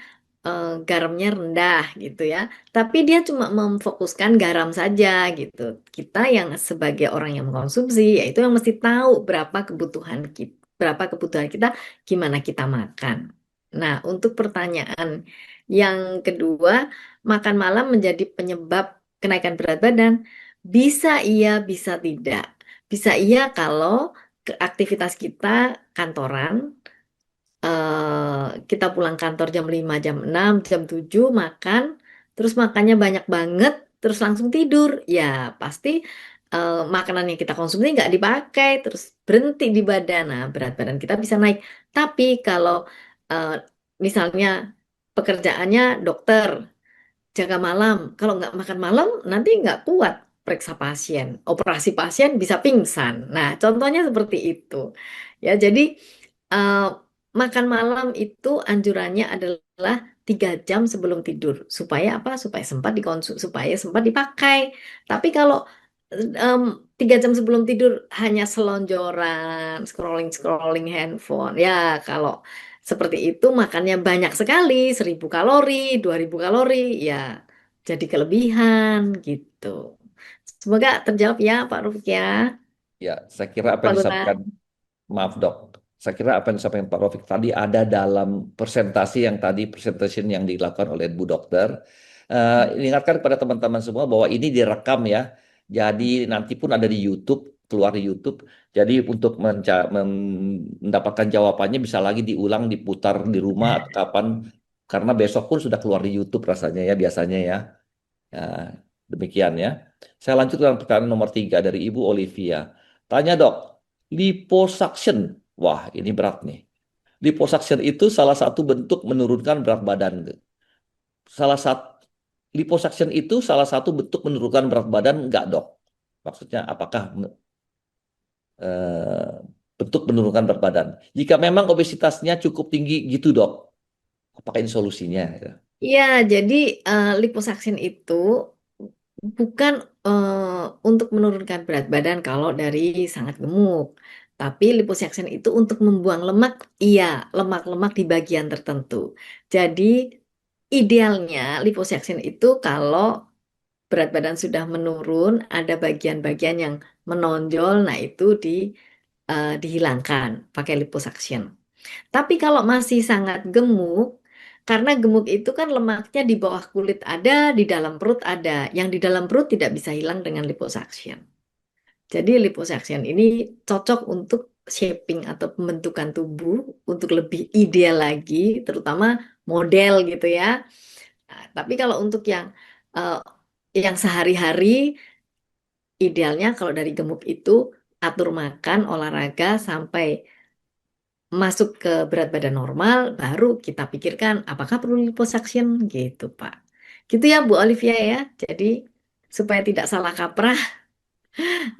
garamnya rendah gitu ya. Tapi dia cuma memfokuskan garam saja gitu. Kita yang sebagai orang yang mengkonsumsi yaitu yang mesti tahu berapa kebutuhan kita, gimana kita makan. Nah, untuk pertanyaan yang kedua, makan malam menjadi penyebab kenaikan berat badan? Bisa iya, bisa tidak. Bisa iya kalau aktivitas kita kantoran, kita pulang kantor jam 5, jam 6, jam 7 makan, terus makannya banyak banget, terus langsung tidur. Ya, pasti makanan yang kita konsumsi nggak dipakai, terus berhenti di badan. Nah, berat badan kita bisa naik. Tapi kalau eh, misalnya pekerjaannya dokter, jaga malam. Kalau nggak makan malam, nanti nggak kuat periksa pasien. Operasi pasien bisa pingsan. Nah, contohnya seperti itu. Ya, jadi eh, makan malam itu anjurannya adalah 3 jam sebelum tidur. Supaya apa? Supaya sempat dikonsumsi, supaya sempat dipakai. Tapi kalau em, 3 jam sebelum tidur hanya selonjoran, scrolling handphone. Ya, kalau seperti itu makannya banyak sekali, 1.000 kalori, 2.000 kalori, ya jadi kelebihan gitu. Semoga terjawab ya Pak Rufik ya. Ya, saya kira apa Pak yang Luna. disampaikan, maaf dok, saya kira apa yang disampaikan Pak Rofik tadi ada dalam presentasi yang tadi, presentation yang dilakukan oleh Bu Dokter. Ingatkan kepada teman-teman semua bahwa ini direkam ya, jadi nanti pun ada di YouTube, keluar di YouTube. Jadi untuk mendapatkan jawabannya bisa lagi diulang, diputar di rumah atau kapan, karena besok pun sudah keluar di YouTube rasanya ya, biasanya ya. Ya, demikian ya. Saya lanjut dengan pertanyaan nomor 3 dari Ibu Olivia. Tanya dok, liposuction. Wah, ini berat nih. Liposuction itu salah satu bentuk menurunkan berat badan. Salah satu liposuction itu salah satu bentuk menurunkan berat badan enggak dok? Maksudnya apakah eh, bentuk menurunkan berat badan? Jika memang obesitasnya cukup tinggi gitu dok, apakah ini solusinya? Iya, jadi liposuction itu bukan untuk menurunkan berat badan kalau dari sangat gemuk. Tapi liposuction itu untuk membuang lemak, iya, lemak-lemak di bagian tertentu. Jadi idealnya liposuction itu kalau berat badan sudah menurun, ada bagian-bagian yang menonjol, nah itu dihilangkan pakai liposuction. Tapi kalau masih sangat gemuk, karena gemuk itu kan lemaknya di bawah kulit ada, di dalam perut ada. Yang di dalam perut tidak bisa hilang dengan liposuction. Jadi liposuction ini cocok untuk shaping atau pembentukan tubuh untuk lebih ideal lagi, terutama model gitu ya. Nah, tapi kalau untuk eh, yang sehari-hari, idealnya kalau dari gemuk itu atur makan, olahraga sampai masuk ke berat badan normal, baru kita pikirkan apakah perlu liposuction gitu, Pak. Gitu ya, Bu Olivia ya. Jadi supaya tidak salah kaprah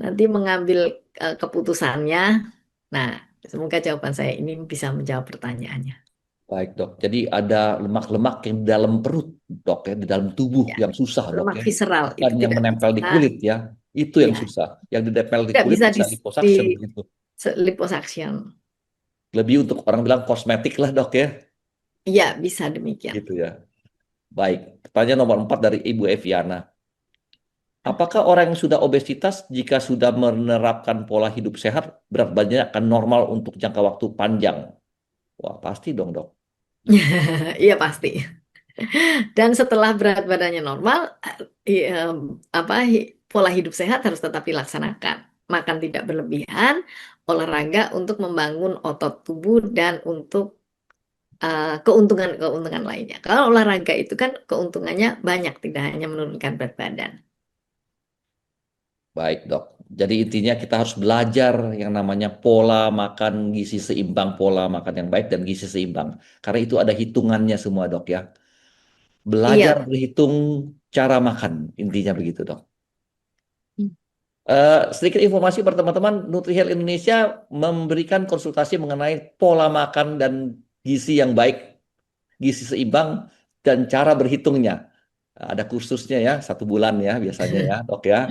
nanti mengambil keputusannya. Nah, semoga jawaban saya ini bisa menjawab pertanyaannya. Baik dok, jadi ada lemak-lemak yang di dalam perut dok ya, di dalam tubuh Ya, yang susah dok lemak ya, visceral bukan itu yang tidak menempel di bisa, kulit ya, itu yang ya, susah. Yang ditempel di tidak kulit bisa bisa di liposuction gitu. liposuction. Lebih untuk orang bilang kosmetik lah dok ya, Iya, bisa demikian. gitu ya. Baik, pertanyaan nomor 4 dari Ibu Eviana. Apakah orang yang sudah obesitas jika sudah menerapkan pola hidup sehat berat badannya akan normal untuk jangka waktu panjang? Wah pasti dong dok. Iya pasti. Dan setelah berat badannya normal, pola hidup sehat harus tetap dilaksanakan. Makan tidak berlebihan, olahraga untuk membangun otot tubuh dan untuk keuntungan-keuntungan lainnya. Kalau olahraga itu kan keuntungannya banyak, tidak hanya menurunkan berat badan. Baik, Dok. Jadi intinya kita harus belajar yang namanya pola makan gizi seimbang, pola makan yang baik dan gizi seimbang. Karena itu ada hitungannya semua, Dok ya. Belajar Iya. berhitung cara makan, intinya begitu, Dok. Hmm. Sedikit informasi buat teman-teman, NutriHealth Indonesia memberikan konsultasi mengenai pola makan dan gizi yang baik, gizi seimbang, dan cara berhitungnya. Ada kursusnya ya, 1 bulan ya biasanya ya, Dok ya.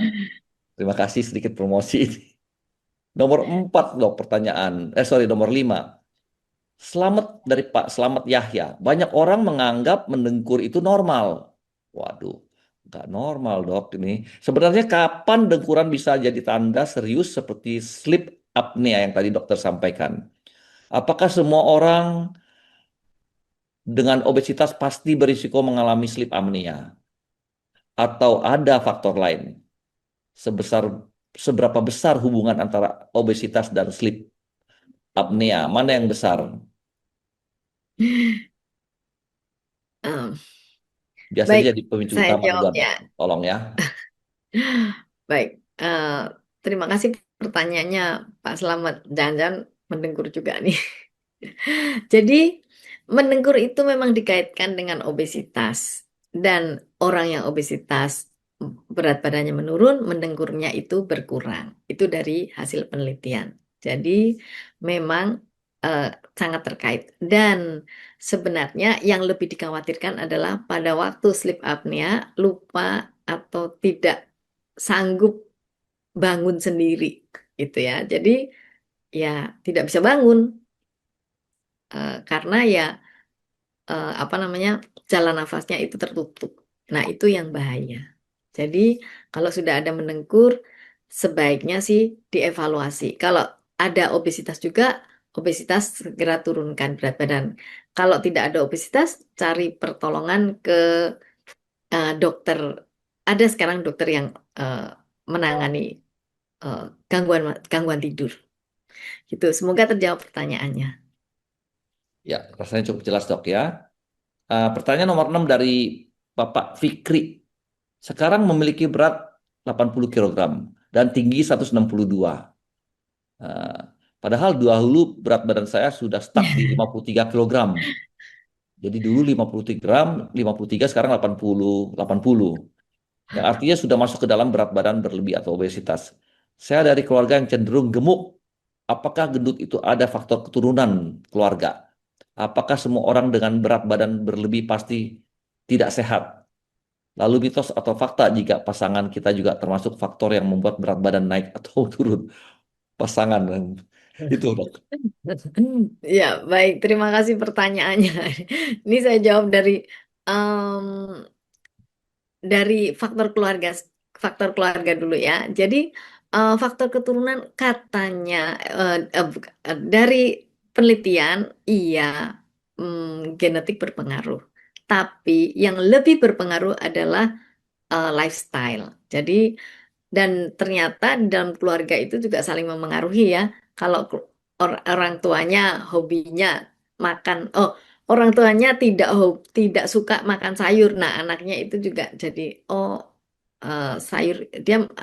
Terima kasih sedikit promosi. Nomor 4 loh pertanyaan. Nomor 5. Selamat dari Pak Selamat Yahya. Banyak orang menganggap mendengkur itu normal. Waduh, nggak normal dok ini. Sebenarnya kapan dengkuran bisa jadi tanda serius seperti sleep apnea yang tadi dokter sampaikan? Apakah semua orang dengan obesitas pasti berisiko mengalami sleep apnea atau ada faktor lain? Sebesar seberapa besar hubungan antara obesitas dan sleep apnea? Mana yang besar? Em, Biasanya baik, jadi pemicu saya utama jawab juga, Dok. ya. Tolong ya. Baik, terima kasih pertanyaannya Pak Slamet. Jangan-jangan mendengkur juga nih. Jadi, mendengkur itu memang dikaitkan dengan obesitas. Dan orang yang obesitas berat badannya menurun, mendengkurnya itu berkurang. Itu dari hasil penelitian. Jadi, memang sangat terkait. Dan sebenarnya yang lebih dikhawatirkan adalah pada waktu sleep apnea, lupa atau tidak sanggup bangun sendiri gitu ya. Jadi ya tidak bisa bangun karena ya apa namanya jalan nafasnya itu tertutup. Nah, itu yang bahaya. Jadi kalau sudah ada mendengkur sebaiknya sih dievaluasi. Kalau ada obesitas juga, obesitas segera turunkan berat badan. Kalau tidak ada obesitas, cari pertolongan ke dokter. Ada sekarang dokter yang menangani gangguan gangguan tidur. Gitu. Semoga terjawab pertanyaannya. Ya, rasanya cukup jelas, Dok ya. Pertanyaan nomor 6 dari Bapak Fikri. Sekarang memiliki berat 80 kilogram dan tinggi 162. Eh, Padahal dahulu berat badan saya sudah stuck di 53 kilogram. Jadi dulu 53 gram, 53 sekarang 80, 80. Yang artinya sudah masuk ke dalam berat badan berlebih atau obesitas. Saya dari keluarga yang cenderung gemuk. Apakah gendut itu ada faktor keturunan keluarga? Apakah semua orang dengan berat badan berlebih pasti tidak sehat? Lalu mitos atau fakta jika pasangan kita juga termasuk faktor yang membuat berat badan naik atau turun? Pasangan itu, Dok. Ya, baik. Terima kasih pertanyaannya. Ini saya jawab dari faktor keluarga dulu ya. Jadi faktor keturunan katanya dari penelitian iya genetik berpengaruh. Tapi yang lebih berpengaruh adalah lifestyle. Jadi dan ternyata di dalam keluarga itu juga saling memengaruhi ya. Kalau orang tuanya hobinya makan, orang tuanya tidak suka makan sayur. Nah, anaknya itu juga jadi sayur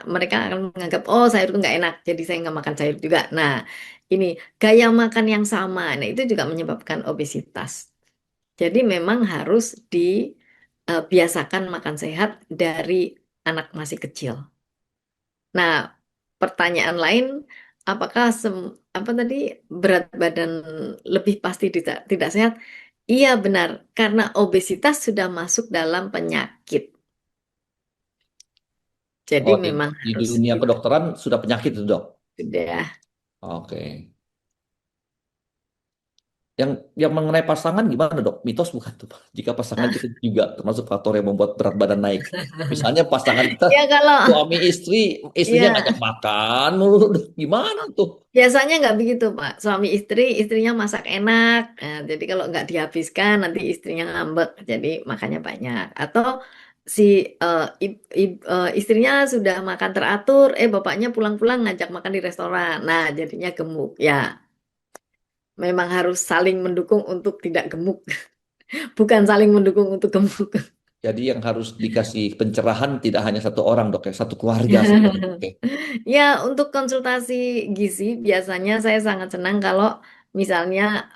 mereka akan menganggap sayur itu nggak enak, jadi saya nggak makan sayur juga. Nah, ini gaya makan yang sama, nah itu juga menyebabkan obesitas. Jadi memang harus dibiasakan makan sehat dari anak masih kecil. Nah, pertanyaan lain, apakah apa tadi berat badan lebih pasti tidak sehat? Iya benar, karena obesitas sudah masuk dalam penyakit. Jadi Oh, memang di harus dunia kedokteran sudah penyakit itu, Dok. sudah. Oke. Yang mengenai pasangan gimana, Dok? Mitos bukan tuh, Pak? Jika pasangan kita juga termasuk faktor yang membuat berat badan naik. Misalnya pasangan kita Ya kalau suami istri, istrinya ngajak ya makan mulu, gimana tuh? biasanya nggak begitu Pak. Suami istri, istrinya masak enak. Nah, jadi kalau nggak dihabiskan nanti istrinya ngambek. Jadi makannya banyak. Atau si istrinya sudah makan teratur, bapaknya pulang-pulang ngajak makan di restoran. Nah, jadinya gemuk. Ya, memang harus saling mendukung untuk tidak gemuk, bukan saling mendukung untuk gemuk. Jadi yang harus dikasih pencerahan tidak hanya satu orang, Dok, ya, satu keluarga sebenarnya. Oke. Ya, untuk konsultasi gizi biasanya saya sangat senang kalau misalnya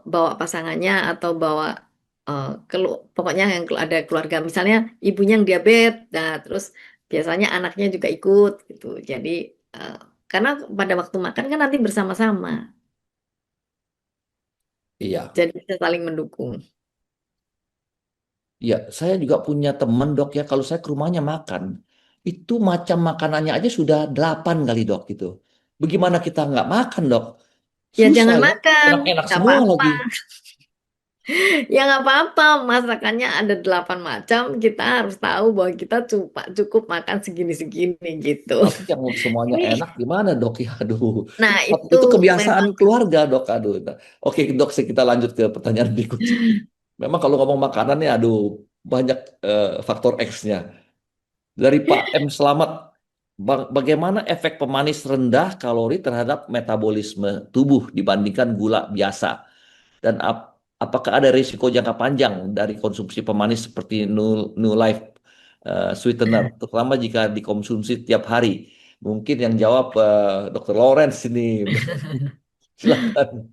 bawa pasangannya atau bawa pokoknya yang ada keluarga. Misalnya ibunya yang diabetes, nah terus biasanya anaknya juga ikut gitu. Jadi eh, karena pada waktu makan kan nanti bersama-sama, Iya. jadi bisa saling mendukung. Iya, saya juga punya teman, Dok, ya, kalau saya ke rumahnya makan, itu macam makanannya aja sudah 8 kali, Dok, gitu. Bagaimana kita nggak makan, Dok? Ya Susah jangan ya, makan, enak-enak nggak semua apa-apa. lagi. Ya nggak apa-apa, masakannya ada 8 macam. Kita harus tahu bahwa kita cukup makan segini-segini gitu. Tapi yang semuanya Ini, enak gimana, Dok? Ya, aduh. nah itu Itu kebiasaan memang keluarga, Dok. Aduh. Oke, Dok, kita lanjut ke pertanyaan berikutnya. Memang kalau ngomong makanan nih, aduh, banyak faktor X-nya. Dari Pak M. Selamat, bagaimana efek pemanis rendah kalori terhadap metabolisme tubuh dibandingkan gula biasa? Dan apakah ada risiko jangka panjang dari konsumsi pemanis seperti New Life sweetener, terutama jika dikonsumsi tiap hari? Mungkin yang jawab Dr. Lawrence ini. Silakan.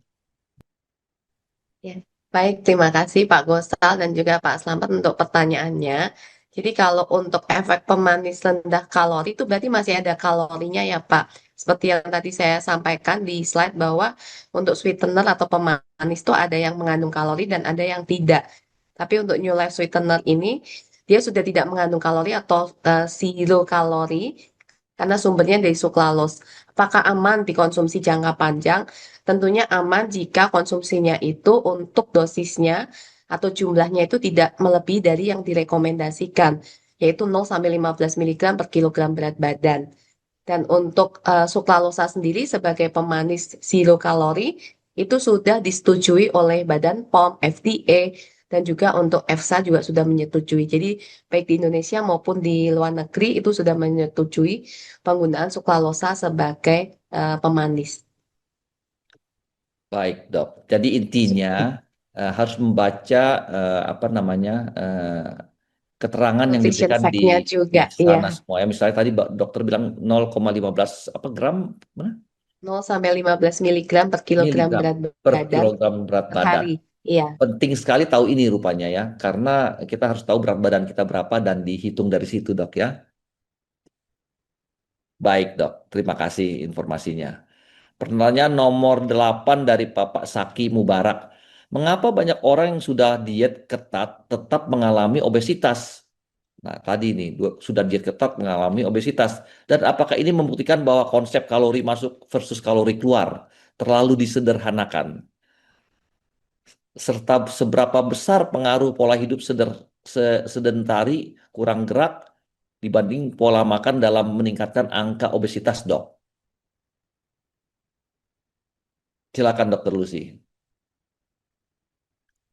Ya, baik, terima kasih Pak Gosal dan juga Pak Slamet untuk pertanyaannya. Jadi kalau untuk efek pemanis rendah kalori itu berarti masih ada kalorinya ya Pak. Seperti yang tadi saya sampaikan di slide bahwa untuk sweetener atau pemanis itu ada yang mengandung kalori dan ada yang tidak. Tapi untuk New Life Sweetener ini dia sudah tidak mengandung kalori atau zero kalori karena sumbernya dari sukralos. Apakah aman dikonsumsi jangka panjang? Tentunya aman jika konsumsinya itu untuk dosisnya atau jumlahnya itu tidak melebihi dari yang direkomendasikan, yaitu 0 sampai 15 mg per kilogram berat badan. Dan untuk sukralosa sendiri sebagai pemanis zero kalori itu sudah disetujui oleh Badan POM, FDA, dan juga untuk EFSA juga sudah menyetujui. Jadi baik di Indonesia maupun di luar negeri itu sudah menyetujui penggunaan sukralosa sebagai pemanis. Baik, Dok. Jadi intinya harus membaca apa namanya keterangan yang Nutrition diberikan fact-nya di juga, iya. sana semua ya. Misalnya tadi dokter bilang 0,15 apa gram mana? 0 sampai 15 miligram per kilogram Miligram berat per badan kilogram berat per badan. hari. Iya. Penting sekali tahu ini rupanya ya, karena kita harus tahu berat badan kita berapa dan dihitung dari situ, Dok ya. Baik, Dok. Terima kasih informasinya. Pertanyaan nomor 8 dari Bapak Saki Mubarak. Mengapa banyak orang yang sudah diet ketat tetap mengalami obesitas? Nah, tadi nih sudah diet ketat mengalami obesitas. Dan apakah ini membuktikan bahwa konsep kalori masuk versus kalori keluar terlalu disederhanakan? Serta seberapa besar pengaruh pola hidup sedentari, kurang gerak dibanding pola makan dalam meningkatkan angka obesitas, Dok? Silakan, Dokter Lucy.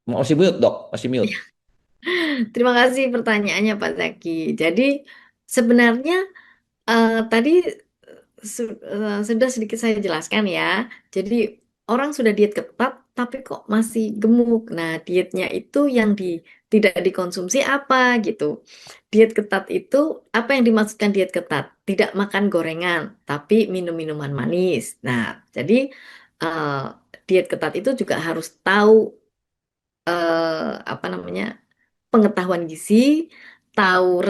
Masih mute, Dok. Masih mute. Terima kasih pertanyaannya Pak Zaki. Jadi sebenarnya tadi sudah sedikit saya jelaskan ya. Jadi orang sudah diet ketat tapi kok masih gemuk. Nah, dietnya itu yang tidak dikonsumsi apa gitu. Diet ketat itu apa yang dimaksudkan diet ketat? Tidak makan gorengan, tapi minum minuman manis. Nah, jadi eh, diet ketat itu juga harus tahu apa namanya pengetahuan gizi, tahu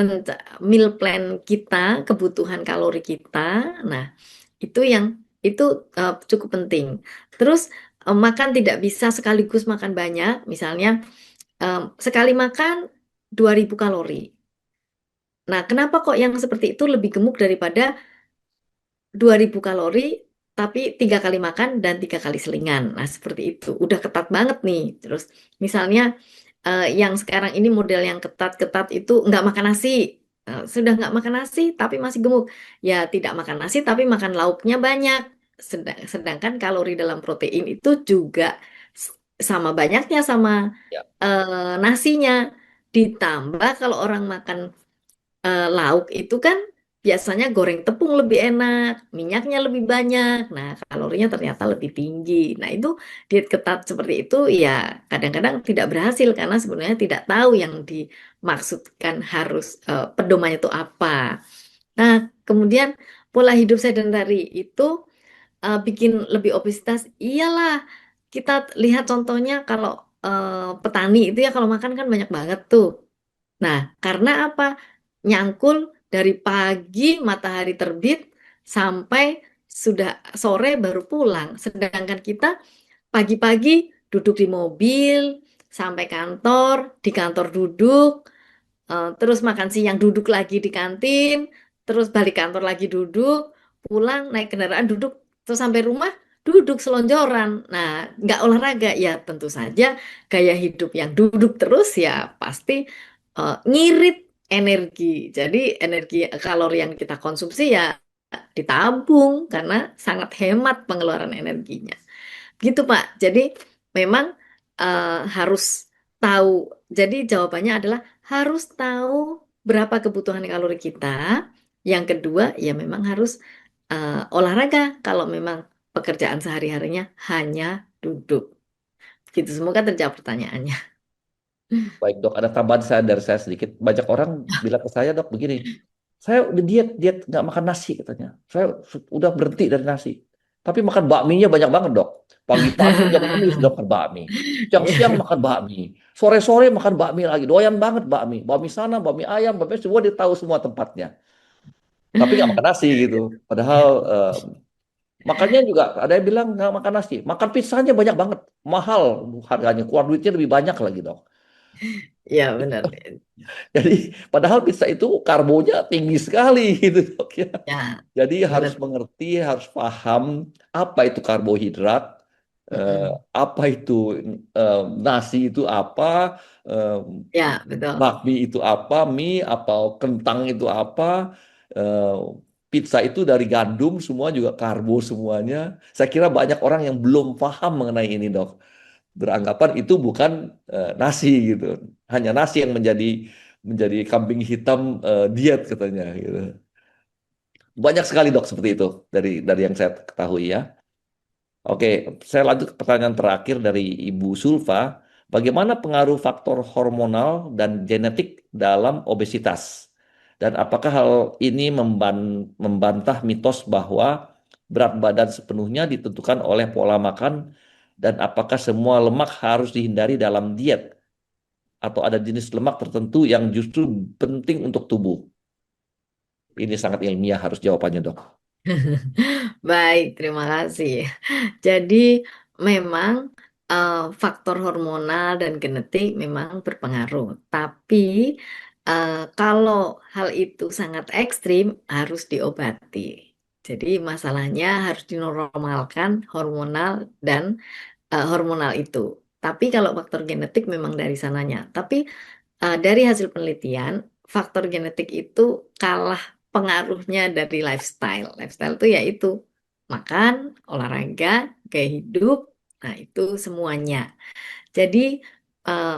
meal plan kita, kebutuhan kalori kita. Nah, itu yang itu cukup penting. Terus makan tidak bisa sekaligus makan banyak. Misalnya sekali makan 2000 kalori. Nah, kenapa kok yang seperti itu lebih gemuk daripada 2000 kalori tapi 3 kali makan dan 3 kali selingan. Nah, seperti itu. Udah ketat banget nih. Terus misalnya yang sekarang ini model yang ketat-ketat itu nggak makan nasi. Sudah nggak makan nasi tapi masih gemuk. Ya tidak makan nasi tapi makan lauknya banyak. Sedangkan kalori dalam protein itu juga sama banyaknya sama Ya. nasinya. Ditambah kalau orang makan lauk itu kan biasanya goreng tepung lebih enak, minyaknya lebih banyak, nah kalorinya ternyata lebih tinggi. Nah itu diet ketat seperti itu ya kadang-kadang tidak berhasil karena sebenarnya tidak tahu yang dimaksudkan harus pedomannya itu apa. Nah kemudian pola hidup sedentari itu bikin lebih obesitas. Iyalah kita lihat contohnya kalau petani itu ya kalau makan kan banyak banget tuh. Nah, karena apa? Nyangkul dari pagi matahari terbit sampai sudah sore baru pulang. Sedangkan kita pagi-pagi duduk di mobil sampai kantor, di kantor duduk, terus makan siang duduk lagi di kantin, terus balik kantor lagi duduk, pulang naik kendaraan duduk, terus sampai rumah duduk selonjoran. Nah, nggak olahraga ya tentu saja gaya hidup yang duduk terus ya pasti ngirit energi. Jadi energi kalori yang kita konsumsi ya ditabung karena sangat hemat pengeluaran energinya. Gitu Pak. Jadi memang harus tahu. Jadi jawabannya adalah harus tahu berapa kebutuhan kalori kita. Yang kedua, ya memang harus olahraga kalau memang pekerjaan sehari-harinya hanya duduk. Gitu, semoga terjawab pertanyaannya. Baik dok, ada tambahan dari saya sedikit. Banyak orang bilang ke saya, dok, begini, saya udah diet, diet nggak makan nasi katanya. Saya udah berhenti dari nasi. Tapi makan bakminya banyak banget, dok. Pagi-pagi jam 6 sudah makan bakmi. Siang-siang Iya. makan bakmi. Sore-sore makan bakmi lagi. Doyan banget bakmi. Bakmi sana, bakmi ayam, bakmi semua dia tahu semua tempatnya. Tapi nggak makan nasi gitu. Padahal makanya juga ada yang bilang nggak makan nasi. Makan pizzanya banyak banget. Mahal harganya. Keluar duitnya lebih banyak lagi, dok. Ya benar. Jadi padahal pizza itu karbonya tinggi sekali gitu dok ya. Ya, Jadi harus benar. mengerti, harus paham apa itu karbohidrat, eh, Mm-mm. apa itu nasi itu apa, eh, Ya, betul. bakmi itu apa, mie atau kentang itu apa, eh, pizza itu dari gandum semua juga karbo semuanya. Saya kira banyak orang yang belum paham mengenai ini dok, beranggapan itu bukan nasi gitu. Hanya nasi yang menjadi kambing hitam diet katanya gitu. Banyak sekali dok seperti itu dari yang saya ketahui ya. Oke, saya lanjut ke pertanyaan terakhir dari Ibu Sulfa. Bagaimana pengaruh faktor hormonal dan genetik dalam obesitas? Dan apakah hal ini membantah mitos bahwa berat badan sepenuhnya ditentukan oleh pola makan dan apakah semua lemak harus dihindari dalam diet atau ada jenis lemak tertentu yang justru penting untuk tubuh? Ini sangat ilmiah harus jawabannya, dok. Baik, terima kasih. Jadi memang faktor hormonal dan genetik memang berpengaruh. Tapi kalau hal itu sangat ekstrim harus diobati. Jadi masalahnya harus dinormalkan hormonal itu. Tapi kalau faktor genetik memang dari sananya. Tapi dari hasil penelitian, faktor genetik itu kalah pengaruhnya dari lifestyle. Lifestyle itu yaitu makan, olahraga, gaya hidup, nah itu semuanya. Jadi eh,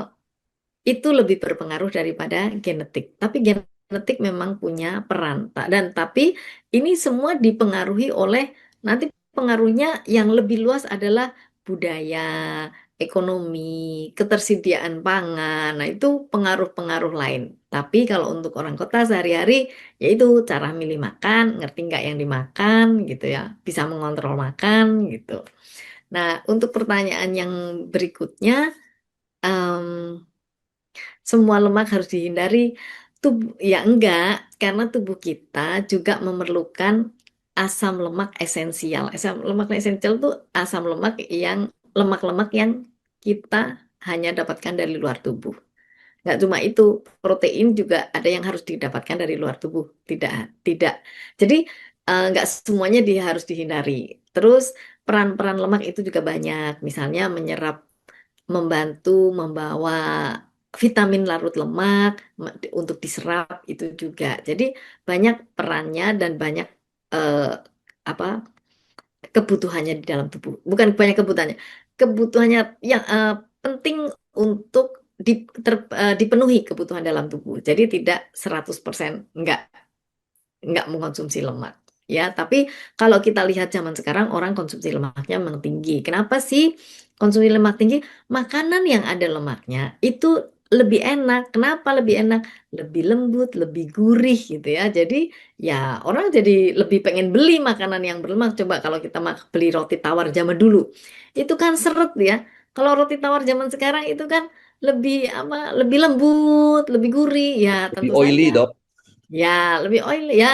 itu lebih berpengaruh daripada genetik. Tapi genetik memang punya peran. Dan tapi ini semua dipengaruhi oleh nanti pengaruhnya yang lebih luas adalah budaya, ekonomi, ketersediaan pangan. Nah, itu pengaruh-pengaruh lain. Tapi kalau untuk orang kota sehari-hari, yaitu cara milih makan, ngerti nggak yang dimakan gitu ya, bisa mengontrol makan gitu. Nah, untuk pertanyaan yang berikutnya, em, semua lemak harus dihindari. Tubuh, ya enggak, karena tubuh kita juga memerlukan asam lemak esensial. Asam lemak esensial itu asam lemak-lemak yang kita hanya dapatkan dari luar tubuh. Nggak cuma itu, protein juga ada yang harus didapatkan dari luar tubuh. Tidak, tidak. Jadi nggak semuanya harus dihindari. Terus peran-peran lemak itu juga banyak. Misalnya membantu membawa vitamin larut lemak untuk diserap itu juga. Jadi banyak perannya dan banyak eh, apa kebutuhannya di dalam tubuh. Bukan banyak kebutuhannya, kebutuhannya yang penting untuk dipenuhi kebutuhan dalam tubuh. Jadi tidak 100% nggak mengkonsumsi lemak. Ya, tapi kalau kita lihat zaman sekarang orang konsumsi lemaknya memang tinggi. Kenapa sih konsumsi lemak tinggi? Makanan yang ada lemaknya itu lebih enak. Kenapa lebih enak? Lebih lembut, lebih gurih gitu ya. Jadi ya orang jadi lebih pengen beli makanan yang berlemak. Coba kalau kita beli roti tawar zaman dulu, itu kan seret ya. Kalau roti tawar zaman sekarang itu kan lebih apa? Lebih lembut, lebih gurih. Ya Lebih tentu saja. oily, dok. Ya, lebih oil ya,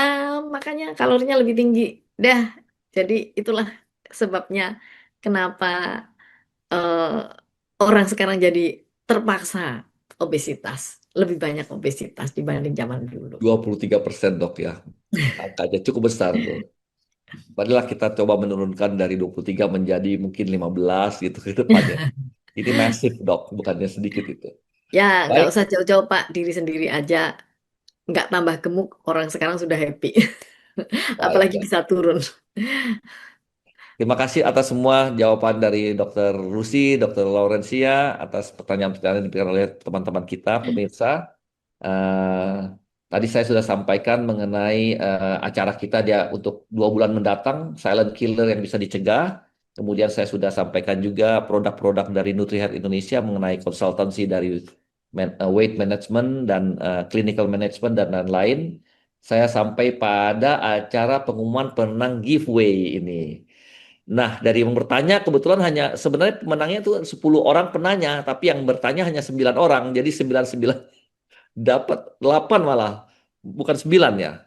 makanya kalorinya lebih tinggi. Dah, jadi itulah sebabnya kenapa eh, orang sekarang jadi terpaksa obesitas, lebih banyak obesitas dibanding zaman dulu. 23% dok ya. Angkanya cukup besar tuh. Padahal kita coba menurunkan dari 23 menjadi mungkin 15 gitu ke depannya. Ini masif dok, bukannya sedikit itu. Ya, nggak Baik, usah jauh-jauh Pak, diri sendiri aja nggak tambah gemuk, orang sekarang sudah happy. baik, Apalagi baik. bisa turun. Terima kasih atas semua jawaban dari Dr. Lucy, Dr. Laurencia, atas pertanyaan-pertanyaan yang diberikan oleh teman-teman kita, pemirsa. Eh, Tadi saya sudah sampaikan mengenai acara kita dia untuk 2 bulan mendatang, silent killer yang bisa dicegah. Kemudian saya sudah sampaikan juga produk-produk dari NutriHealth Indonesia mengenai konsultansi dari weight management dan clinical management dan lain-lain. Saya sampai pada acara pengumuman pemenang giveaway ini. Nah, dari yang bertanya kebetulan hanya sebenarnya pemenangnya itu 10 orang penanya, tapi yang bertanya hanya 9 orang. Jadi 99 dapat 8 malah. Bukan 9 ya.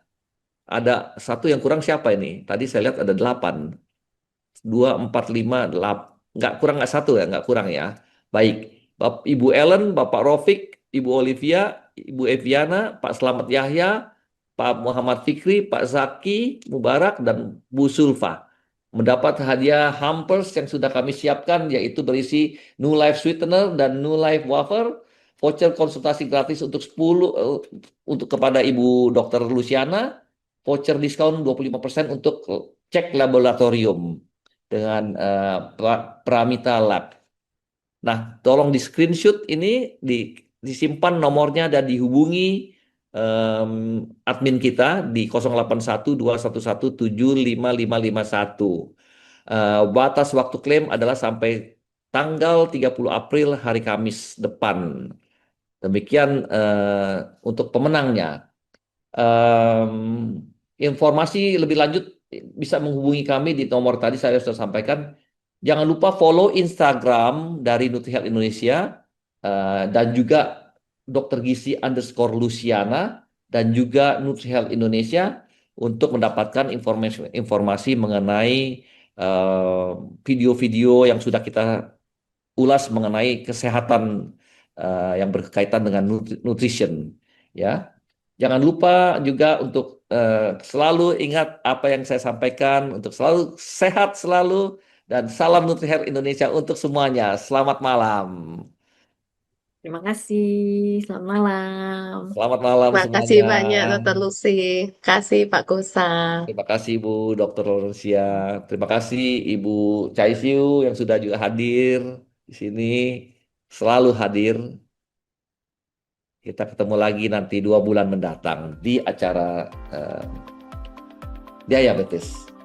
Ada satu yang kurang siapa ini? Tadi saya lihat ada 8. 2, 4, 5, 8. Nggak kurang, nggak satu ya, nggak kurang ya. Baik. Ibu Ellen, Bapak Rofik, Ibu Olivia, Ibu Eviana, Pak Slamet Yahya, Pak Muhammad Fikri, Pak Zaki, Mubarak, dan Bu Sulfa mendapat hadiah hampers yang sudah kami siapkan, yaitu berisi New Life Sweetener dan New Life Wafer, voucher konsultasi gratis untuk 10 untuk kepada Ibu Dr. Luciana, voucher diskon 25% untuk cek laboratorium dengan Pramita Lab. Nah, tolong di screenshot ini, disimpan nomornya dan dihubungi admin kita di 081211755551. Batas waktu klaim adalah sampai tanggal 30 April hari Kamis depan. Demikian untuk pemenangnya. Informasi lebih lanjut bisa menghubungi kami di nomor tadi saya sudah sampaikan. Jangan lupa follow Instagram dari NutriHealth Indonesia dan juga Dr. Gizi _Luciana dan juga NutriHealth Indonesia untuk mendapatkan informasi mengenai video-video yang sudah kita ulas mengenai kesehatan yang berkaitan dengan nutrition, ya. Jangan lupa juga untuk selalu ingat apa yang saya sampaikan, untuk selalu sehat selalu, dan salam NutriHealth Indonesia untuk semuanya. Selamat malam. Terima kasih. Selamat malam. Selamat malam Terima kasih semuanya. banyak Dr. Lucy. Kasih Pak Kusa. Terima kasih Ibu Dr. Laurencia. Terima kasih Ibu Chai Siu yang sudah juga hadir di sini. Selalu hadir. Kita ketemu lagi nanti 2 bulan mendatang di acara Diabetes.